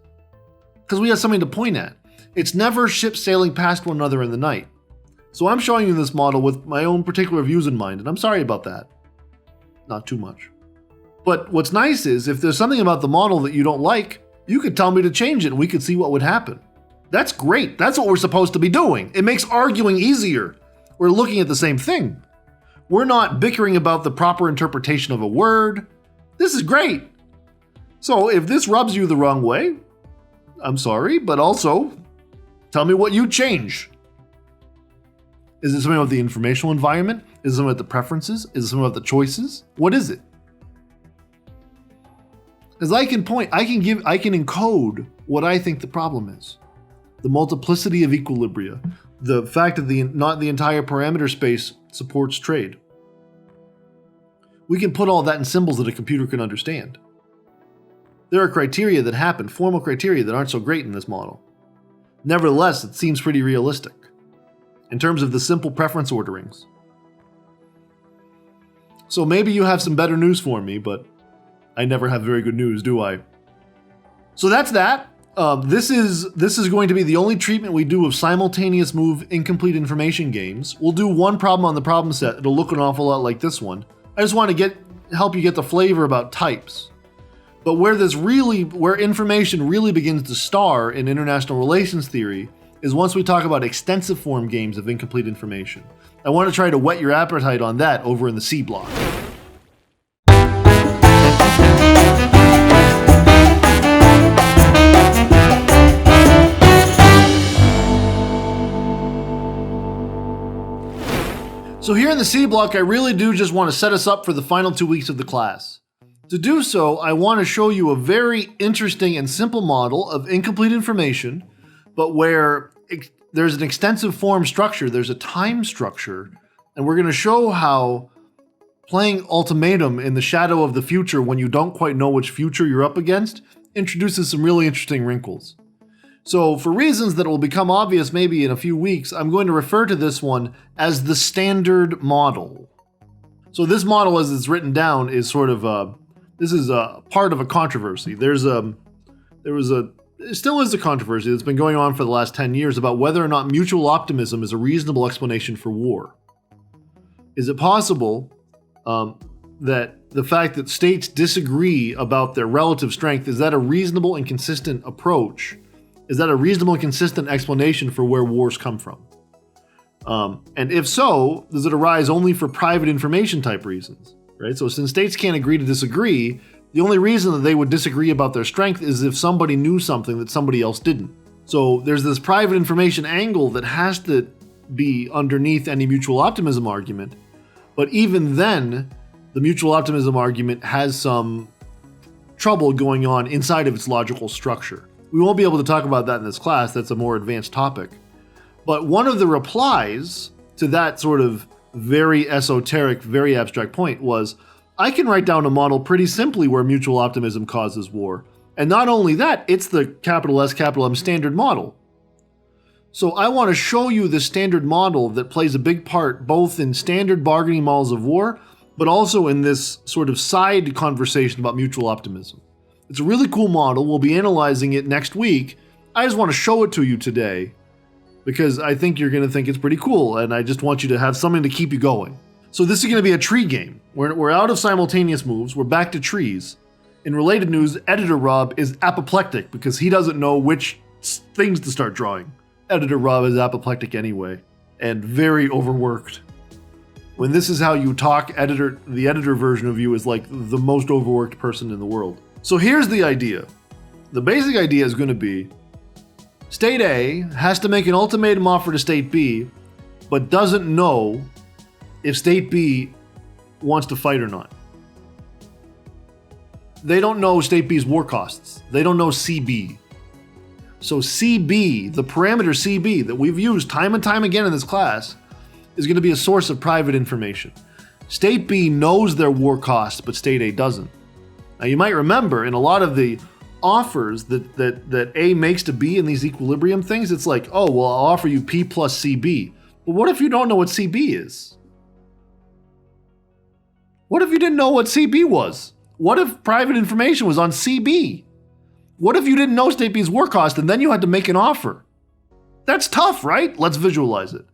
because we have something to point at. It's never ships sailing past one another in the night. So I'm showing you this model with my own particular views in mind, and I'm sorry about that. Not too much. But what's nice is if there's something about the model that you don't like, you could tell me to change it and we could see what would happen. That's great. That's what we're supposed to be doing. It makes arguing easier. We're looking at the same thing. We're not bickering about the proper interpretation of a word. This is great. So if this rubs you the wrong way, I'm sorry, but also tell me what you change. Is it something about the informational environment? Is it something about the preferences? Is it something about the choices? What is it? As I can encode what I think the problem is. The multiplicity of equilibria. The fact that not the entire parameter space supports trade. We can put all that in symbols that a computer can understand. There are criteria that happen, formal criteria that aren't so great in this model. Nevertheless, it seems pretty realistic in terms of the simple preference orderings. So maybe you have some better news for me, but I never have very good news, do I? So that's that. This is going to be the only treatment we do of simultaneous move incomplete information games. We'll do one problem on the problem set. It'll look an awful lot like this one. I just want to help you get the flavor about types. But where information really begins to star in international relations theory is once we talk about extensive form games of incomplete information. I want to try to whet your appetite on that over in the C block. So here in the C block, I really do just want to set us up for the final 2 weeks of the class. To do so, I want to show you a very interesting and simple model of incomplete information, but where there's an extensive form structure, there's a time structure, and we're going to show how playing ultimatum in the shadow of the future when you don't quite know which future you're up against introduces some really interesting wrinkles. So for reasons that will become obvious maybe in a few weeks, I'm going to refer to this one as the standard model. So this model as it's written down is sort of this is a part of a controversy. There still is a controversy that's been going on for the last 10 years about whether or not mutual optimism is a reasonable explanation for war. Is it possible that the fact that states disagree about their relative strength, is that a reasonable and consistent approach? Is that a reasonable and consistent explanation for where wars come from? And if so, does it arise only for private information type reasons? Right? So since states can't agree to disagree, the only reason that they would disagree about their strength is if somebody knew something that somebody else didn't. So there's this private information angle that has to be underneath any mutual optimism argument. But even then, the mutual optimism argument has some trouble going on inside of its logical structure. We won't be able to talk about that in this class. That's a more advanced topic. But one of the replies to that sort of very esoteric, very abstract point was, I can write down a model pretty simply where mutual optimism causes war. And not only that, it's the capital S, capital M standard model. So I want to show you the standard model that plays a big part both in standard bargaining models of war, but also in this sort of side conversation about mutual optimism. It's a really cool model. We'll be analyzing it next week. I just want to show it to you today because I think you're going to think it's pretty cool, and I just want you to have something to keep you going. So this is going to be a tree game. We're out of simultaneous moves. We're back to trees. In related news, Editor Rob is apoplectic because he doesn't know which things to start drawing. Editor Rob is apoplectic anyway, and very overworked. When this is how you talk, the editor version of you is like the most overworked person in the world. So here's the idea. The basic idea is going to be State A has to make an ultimatum offer to State B, but doesn't know if State B wants to fight or not. They don't know State B's war costs. They don't know CB. So CB, the parameter CB that we've used time and time again in this class, is going to be a source of private information. State B knows their war costs, but State A doesn't. Now you might remember in a lot of the offers that A makes to B in these equilibrium things, it's like, oh, well, I'll offer you P plus CB. But what if you don't know what CB is? What if you didn't know what CB was? What if private information was on CB? What if you didn't know State B's war cost and then you had to make an offer? That's tough, right? Let's visualize it.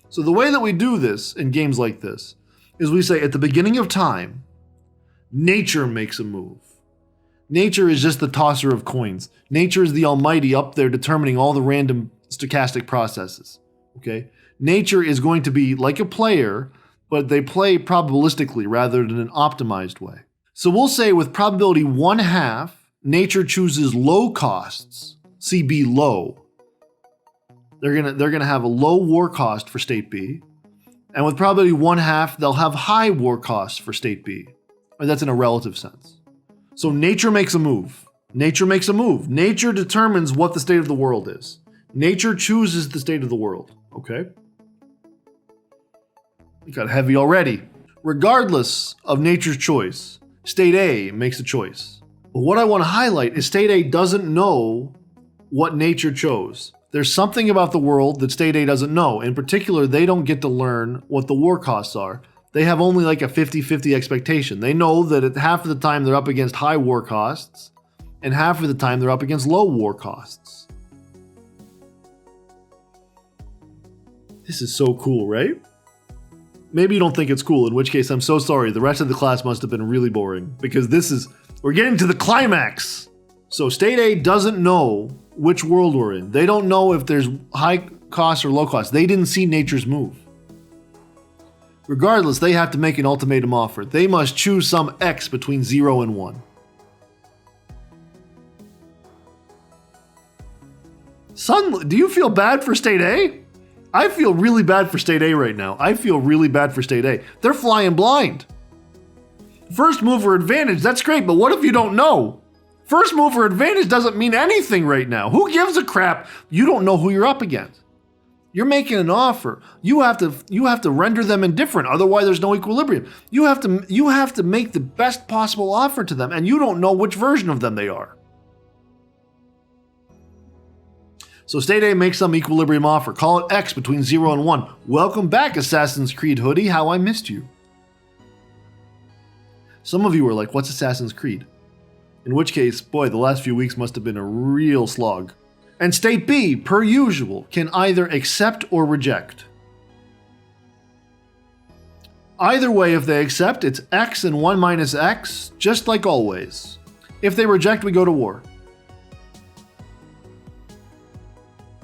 So the way that we do this in games like this is we say at the beginning of time, nature makes a move. Nature is just the tosser of coins. Nature is the almighty up there determining all the random stochastic processes. Okay? Nature is going to be like a player, but they play probabilistically rather than an optimized way. So we'll say with probability 1/2, nature chooses low costs, CB low. They're gonna have a low war cost for State B. And with probability 1/2, they'll have high war costs for State B. And that's in a relative sense. So nature makes a move. Nature makes a move. Nature determines what the state of the world is. Nature chooses the state of the world. Okay? It got heavy already. Regardless of nature's choice, State A makes a choice. But what I want to highlight is State A doesn't know what nature chose. There's something about the world that State A doesn't know. In particular, they don't get to learn what the war costs are. They have only like a 50-50 expectation. They know that at half of the time they're up against high war costs, and half of the time they're up against low war costs. This is so cool, right? Maybe you don't think it's cool, in which case I'm so sorry. The rest of the class must have been really boring, because we're getting to the climax. So State A doesn't know which world we're in. They don't know if there's high cost or low cost. They didn't see nature's move. Regardless, they have to make an ultimatum offer. They must choose some X between 0 and 1. Son, do you feel bad for State A? I feel really bad for State A right now. I feel really bad for State A. They're flying blind. First mover advantage, that's great, but what if you don't know? First mover advantage doesn't mean anything right now. Who gives a crap? You don't know who you're up against. You're making an offer. You have to render them indifferent, otherwise there's no equilibrium. You have to make the best possible offer to them, and you don't know which version of them they are. So State A makes some equilibrium offer. Call it X between 0 and 1. Welcome back, Assassin's Creed hoodie. How I missed you. Some of you were like, what's Assassin's Creed? In which case, boy, the last few weeks must have been a real slog. And State B, per usual, can either accept or reject. Either way, if they accept, it's X and 1 minus X, just like always. If they reject, we go to war.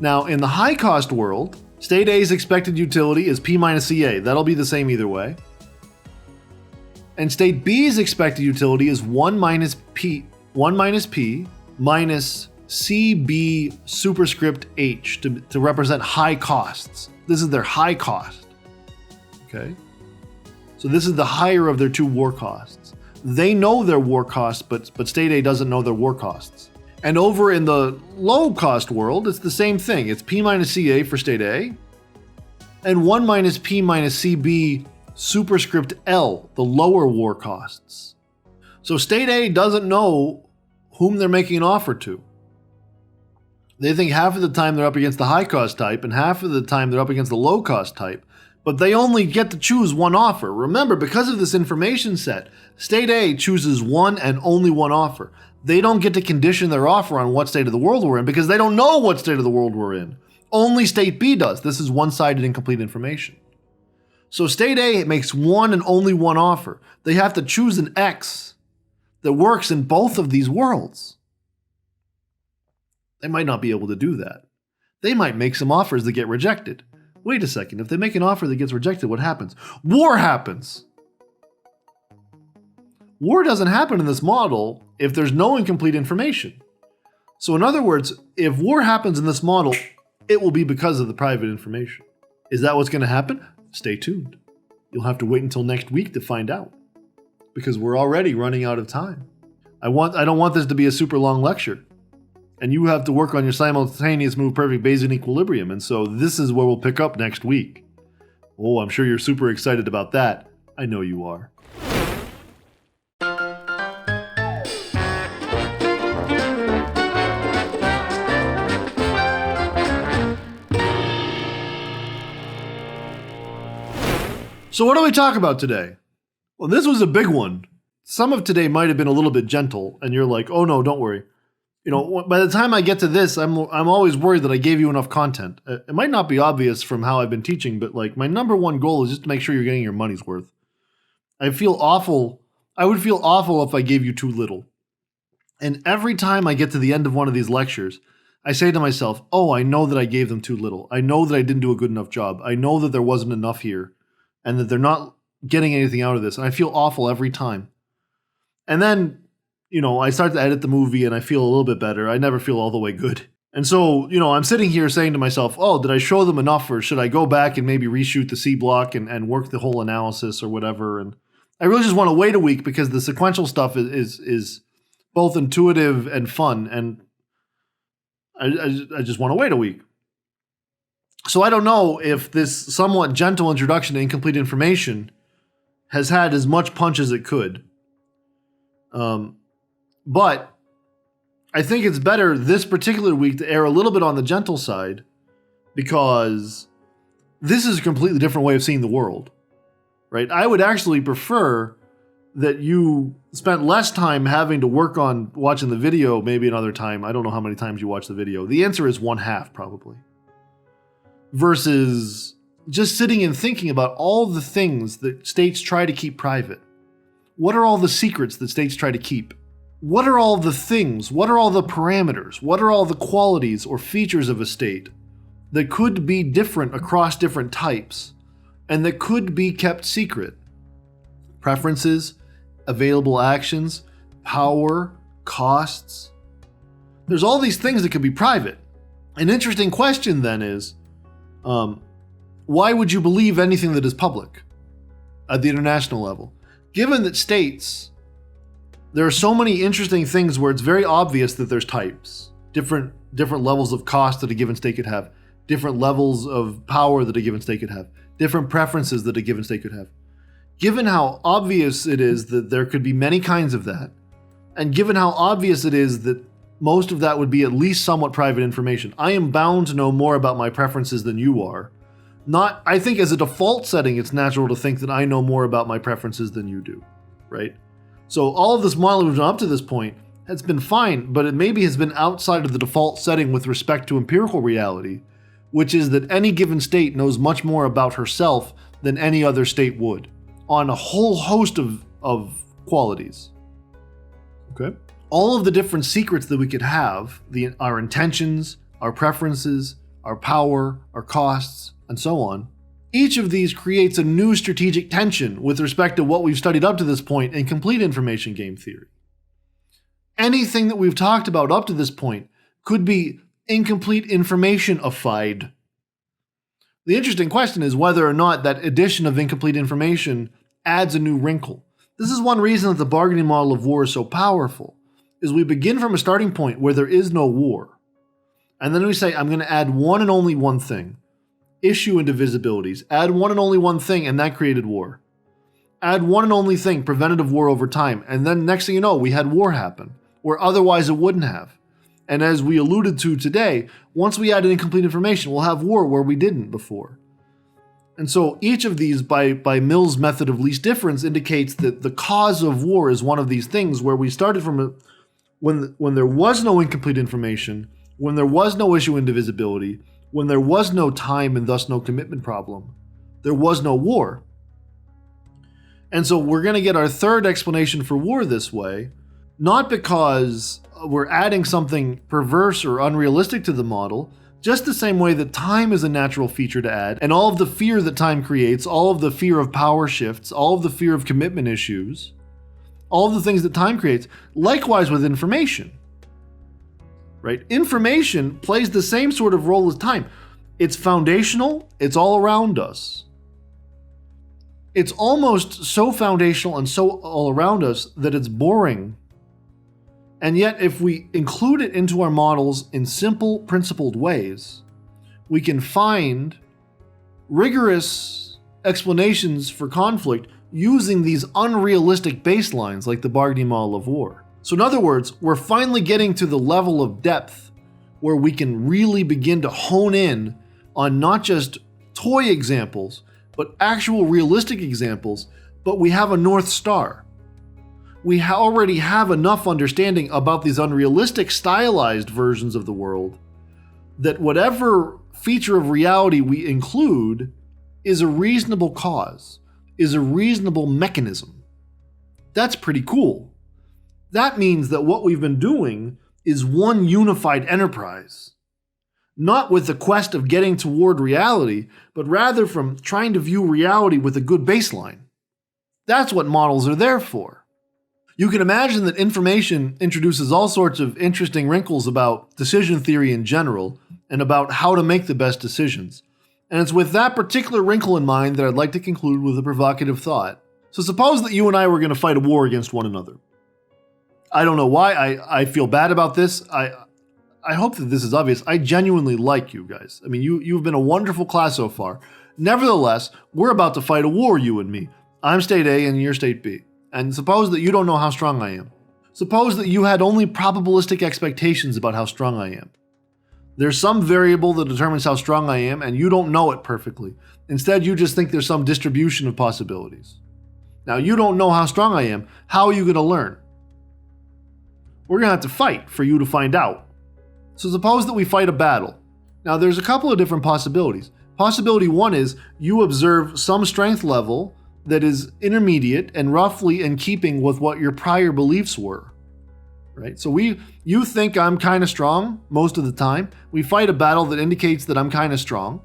Now, in the high-cost world, State A's expected utility is P minus CA. That'll be the same either way. And State B's expected utility is 1 minus P minus CB superscript H to represent high costs. This is their high cost. Okay? So this is the higher of their two war costs. They know their war costs, but State A doesn't know their war costs. And over in the low-cost world, it's the same thing. It's P minus CA for State A, and 1 minus P minus CB superscript L, the lower war costs. So State A doesn't know whom they're making an offer to. They think half of the time they're up against the high-cost type, and half of the time they're up against the low-cost type, but they only get to choose one offer. Remember, because of this information set, State A chooses one and only one offer. They don't get to condition their offer on what state of the world we're in because they don't know what state of the world we're in. Only State B does. This is one-sided incomplete information. So State A makes one and only one offer. They have to choose an X that works in both of these worlds. They might not be able to do that. They might make some offers that get rejected. Wait a second, if they make an offer that gets rejected, what happens? War happens! War doesn't happen in this model if there's no incomplete information. So in other words, if war happens in this model, it will be because of the private information. Is that what's going to happen? Stay tuned. You'll have to wait until next week to find out, because we're already running out of time. I don't want this to be a super long lecture. And you have to work on your simultaneous move perfect Bayesian equilibrium, and so this is where we'll pick up next week. Oh, I'm sure you're super excited about that. I know you are. So what do we talk about today? Well, this was a big one. Some of today might have been a little bit gentle, and you're like, oh no, don't worry. You know, by the time I get to this, I'm always worried that I gave you enough content. It might not be obvious from how I've been teaching, but like my number one goal is just to make sure you're getting your money's worth. I would feel awful if I gave you too little. And every time I get to the end of one of these lectures, I say to myself, oh, I know that I gave them too little. I know that I didn't do a good enough job. I know that there wasn't enough here and that they're not getting anything out of this. And I feel awful every time. And then, you know, I start to edit the movie and I feel a little bit better. I never feel all the way good. And so, you know, I'm sitting here saying to myself, oh, did I show them enough, or should I go back and maybe reshoot the C block and work the whole analysis or whatever? And I really just want to wait a week because the sequential stuff is both intuitive and fun. And I just want to wait a week. So I don't know if this somewhat gentle introduction to incomplete information has had as much punch as it could. But I think it's better this particular week to err a little bit on the gentle side, because this is a completely different way of seeing the world, right? I would actually prefer that you spent less time having to work on watching the video, maybe another time. I don't know how many times you watch the video. The answer is 1/2 probably. Versus just sitting and thinking about all the things that states try to keep private. What are all the secrets that states try to keep? What are all the things? What are all the parameters? What are all the qualities or features of a state that could be different across different types and that could be kept secret? Preferences, available actions, power, costs. There's all these things that could be private. An interesting question then is, why would you believe anything that is public at the international level? Given that states, there are so many interesting things where it's very obvious that there's types, different levels of cost that a given state could have, different levels of power that a given state could have, different preferences that a given state could have. Given how obvious it is that there could be many kinds of that, and given how obvious it is that most of that would be at least somewhat private information, I am bound to know more about my preferences than you are. I think as a default setting, it's natural to think that I know more about my preferences than you do, right? So all of this modeling we've done up to this point has been fine, but it maybe has been outside of the default setting with respect to empirical reality, which is that any given state knows much more about herself than any other state would, on a whole host of qualities. Okay? All of the different secrets that we could have, our intentions, our preferences, our power, our costs, and so on, each of these creates a new strategic tension with respect to what we've studied up to this point in complete information game theory. Anything that we've talked about up to this point could be incomplete information-ified. The interesting question is whether or not that addition of incomplete information adds a new wrinkle. This is one reason that the bargaining model of war is so powerful, is we begin from a starting point where there is no war. And then we say, I'm going to add one and only one thing. Issue indivisibilities. Add one and only one thing, and that created war. Add one and only thing, preventative war over time. And then next thing you know, we had war happen, where otherwise it wouldn't have. And as we alluded to today, once we added incomplete information, we'll have war where we didn't before. And so each of these, by Mill's method of least difference, indicates that the cause of war is one of these things where we started from when there was no incomplete information, when there was no issue indivisibility, when there was no time and thus no commitment problem, there was no war. And so we're going to get our third explanation for war this way, not because we're adding something perverse or unrealistic to the model, just the same way that time is a natural feature to add, and all of the fear that time creates, all of the fear of power shifts, all of the fear of commitment issues, all of the things that time creates, likewise with information. Right? Information plays the same sort of role as time. It's foundational, it's all around us. It's almost so foundational and so all around us that it's boring. And yet, if we include it into our models in simple, principled ways, we can find rigorous explanations for conflict using these unrealistic baselines like the bargaining model of war. So in other words, we're finally getting to the level of depth where we can really begin to hone in on not just toy examples, but actual realistic examples, but we have a North Star. We already have enough understanding about these unrealistic stylized versions of the world that whatever feature of reality we include is a reasonable cause, is a reasonable mechanism. That's pretty cool. That means that what we've been doing is one unified enterprise, not with the quest of getting toward reality, but rather from trying to view reality with a good baseline. That's what models are there for. You can imagine that information introduces all sorts of interesting wrinkles about decision theory in general and about how to make the best decisions. And it's with that particular wrinkle in mind that I'd like to conclude with a provocative thought. So suppose that you and I were going to fight a war against one another. I don't know why. I feel bad about this. I hope that this is obvious. I genuinely like you guys. I mean, you've been a wonderful class so far. Nevertheless, we're about to fight a war, you and me. I'm state A and you're state B. And suppose that you don't know how strong I am. Suppose that you had only probabilistic expectations about how strong I am. There's some variable that determines how strong I am, and you don't know it perfectly. Instead, you just think there's some distribution of possibilities. Now, you don't know how strong I am. How are you going to learn? We're going to have to fight for you to find out. So suppose that we fight a battle. Now, there's a couple of different possibilities. Possibility one is you observe some strength level that is intermediate and roughly in keeping with what your prior beliefs were. Right? So you think I'm kind of strong most of the time. We fight a battle that indicates that I'm kind of strong.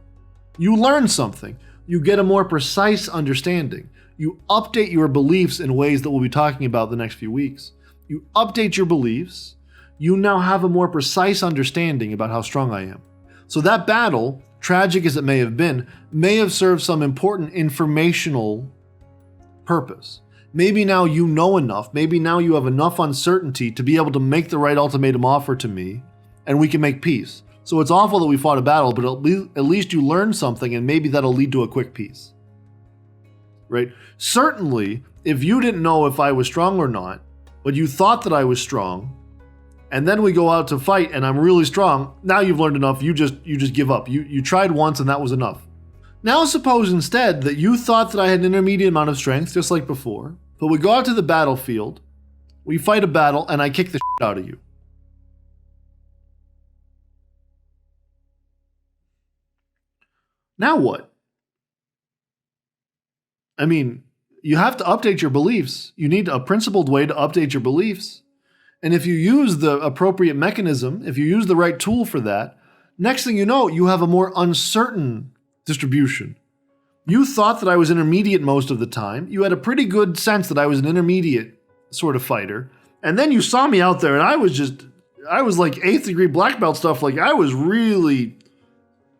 You learn something. You get a more precise understanding. You update your beliefs in ways that we'll be talking about the next few weeks. You update your beliefs. You now have a more precise understanding about how strong I am. So that battle tragic as it may have served some important informational purpose. Maybe now you know enough, maybe now you have enough uncertainty to be able to make the right ultimatum offer to me, and we can make peace. So it's awful that we fought a battle, but at least you learned something, and maybe that'll lead to a quick peace. Right? Certainly, if you didn't know if I was strong or not, but you thought that I was strong, and then we go out to fight and I'm really strong, now you've learned enough, you just give up. You tried once and that was enough. Now suppose instead that you thought that I had an intermediate amount of strength, just like before, but we go out to the battlefield, we fight a battle, and I kick the shit out of you. Now what? I mean, you have to update your beliefs. You need a principled way to update your beliefs. And if you use the appropriate mechanism, if you use the right tool for that, next thing you know, you have a more uncertain distribution. You thought that I was intermediate most of the time. You had a pretty good sense that I was an intermediate sort of fighter. And then you saw me out there and I was like 8th degree black belt stuff. Like I was really,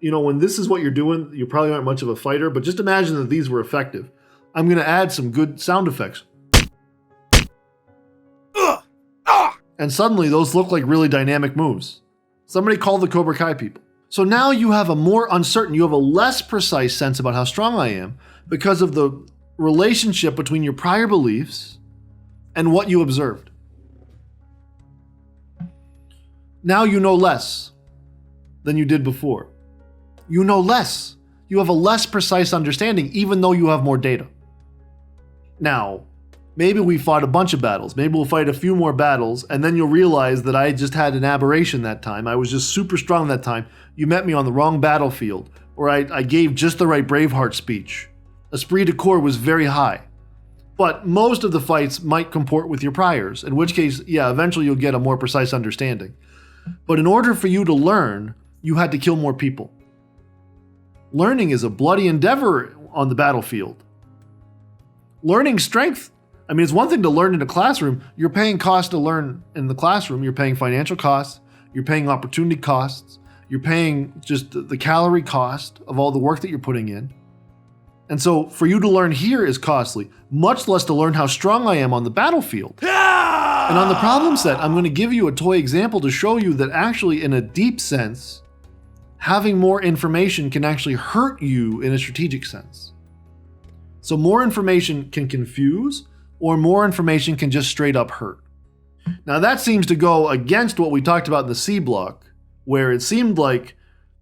when this is what you're doing, you probably aren't much of a fighter, but just imagine that these were effective. I'm going to add some good sound effects. And suddenly those look like really dynamic moves. Somebody call the Cobra Kai people. So now you have a more uncertain, you have a less precise sense about how strong I am because of the relationship between your prior beliefs and what you observed. Now you know less than you did before. You know less. You have a less precise understanding even though you have more data. Now, maybe we fought a bunch of battles. Maybe we'll fight a few more battles, and then you'll realize that I just had an aberration that time. I was just super strong that time. You met me on the wrong battlefield, or I gave just the right Braveheart speech. Esprit de corps was very high. But most of the fights might comport with your priors, in which case, yeah, eventually you'll get a more precise understanding. But in order for you to learn, you had to kill more people. Learning is a bloody endeavor on the battlefield. Learning strength, it's one thing to learn in a classroom. You're paying costs to learn in the classroom. You're paying financial costs. You're paying opportunity costs. You're paying just the calorie cost of all the work that you're putting in. And so for you to learn here is costly, much less to learn how strong I am on the battlefield. And on the problem set, I'm going to give you a toy example to show you that actually, in a deep sense, having more information can actually hurt you in a strategic sense. So more information can confuse, or more information can just straight up hurt. Now that seems to go against what we talked about in the C block, where it seemed like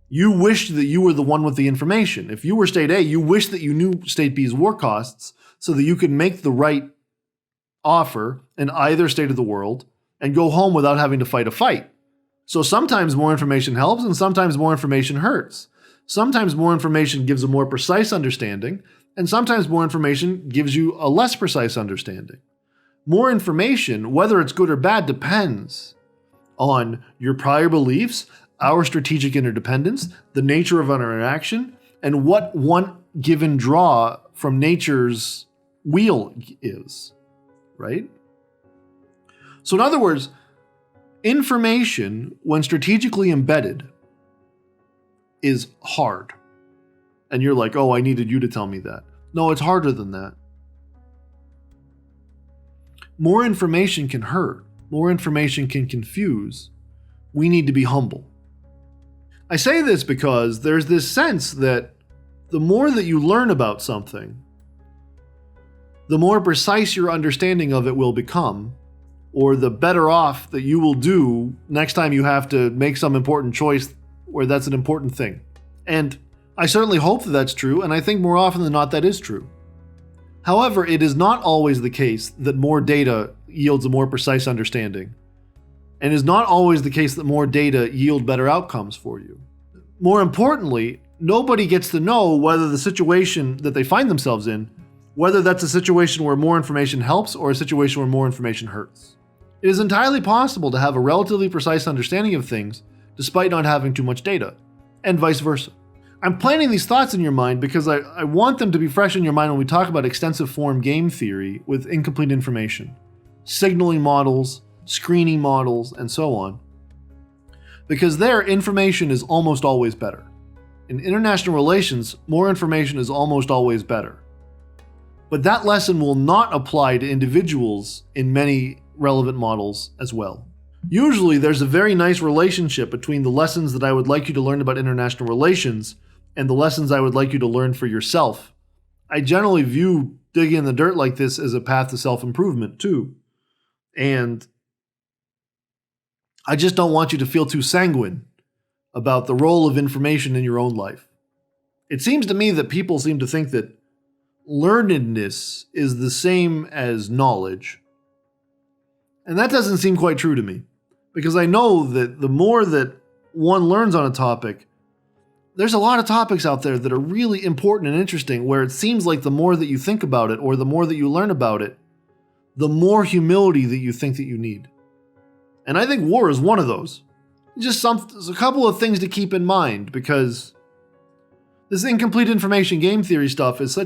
you wished that you were the one with the information. If you were state A, you wished that you knew state B's war costs so that you could make the right offer in either state of the world and go home without having to fight a fight. So sometimes more information helps and sometimes more information hurts. Sometimes more information gives a more precise understanding, and sometimes more information gives you a less precise understanding. More information, whether it's good or bad, depends on your prior beliefs, our strategic interdependence, the nature of our interaction, and what one given draw from nature's wheel is, right? So in other words, information, when strategically embedded, is hard. And you're like, oh, I needed you to tell me that. No, it's harder than that. More information can hurt. More information can confuse. We need to be humble. I say this because there's this sense that the more that you learn about something, the more precise your understanding of it will become, or the better off that you will do next time you have to make some important choice where that's an important thing. And I certainly hope that that's true, and I think more often than not that is true. However, it is not always the case that more data yields a more precise understanding, and is not always the case that more data yield better outcomes for you. More importantly, nobody gets to know whether the situation that they find themselves in, whether that's a situation where more information helps or a situation where more information hurts. It is entirely possible to have a relatively precise understanding of things despite not having too much data, and vice versa. I'm planting these thoughts in your mind because I want them to be fresh in your mind when we talk about extensive form game theory with incomplete information, signaling models, screening models, and so on. Because there, information is almost always better. In international relations, more information is almost always better. But that lesson will not apply to individuals in many relevant models as well. Usually, there's a very nice relationship between the lessons that I would like you to learn about international relations and the lessons I would like you to learn for yourself. I generally view digging in the dirt like this as a path to self-improvement too. And I just don't want you to feel too sanguine about the role of information in your own life. It seems to me that people seem to think that learnedness is the same as knowledge. And that doesn't seem quite true to me, because I know that the more that one learns on a topic, there's a lot of topics out there that are really important and interesting where it seems like the more that you think about it or the more that you learn about it, the more humility that you think that you need. And I think war is one of those. Just a couple of things to keep in mind, because this incomplete information game theory stuff is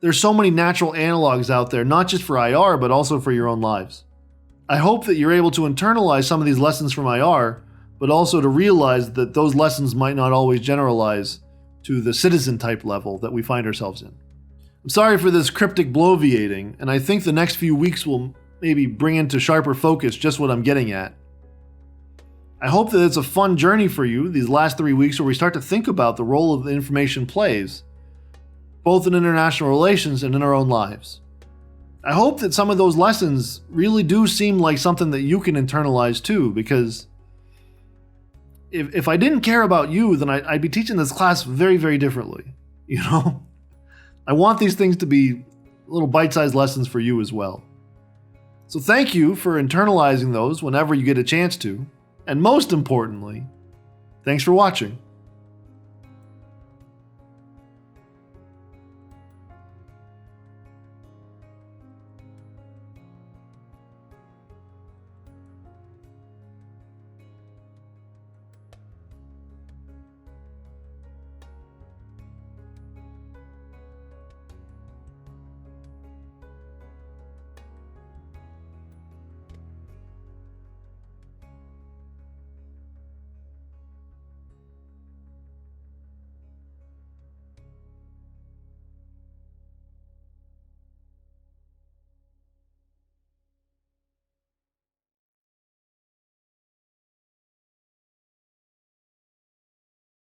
there's so many natural analogs out there, not just for IR, but also for your own lives. I hope that you're able to internalize some of these lessons from IR, but also to realize that those lessons might not always generalize to the citizen type level that we find ourselves in. I'm sorry for this cryptic bloviating, and I think the next few weeks will maybe bring into sharper focus just what I'm getting at. I hope that it's a fun journey for you these last 3 weeks where we start to think about the role that information plays, both in international relations and in our own lives. I hope that some of those lessons really do seem like something that you can internalize too, because if I didn't care about you, then I'd be teaching this class very, very differently. You know? I want these things to be little bite-sized lessons for you as well. So thank you for internalizing those whenever you get a chance to. And most importantly, thanks for watching.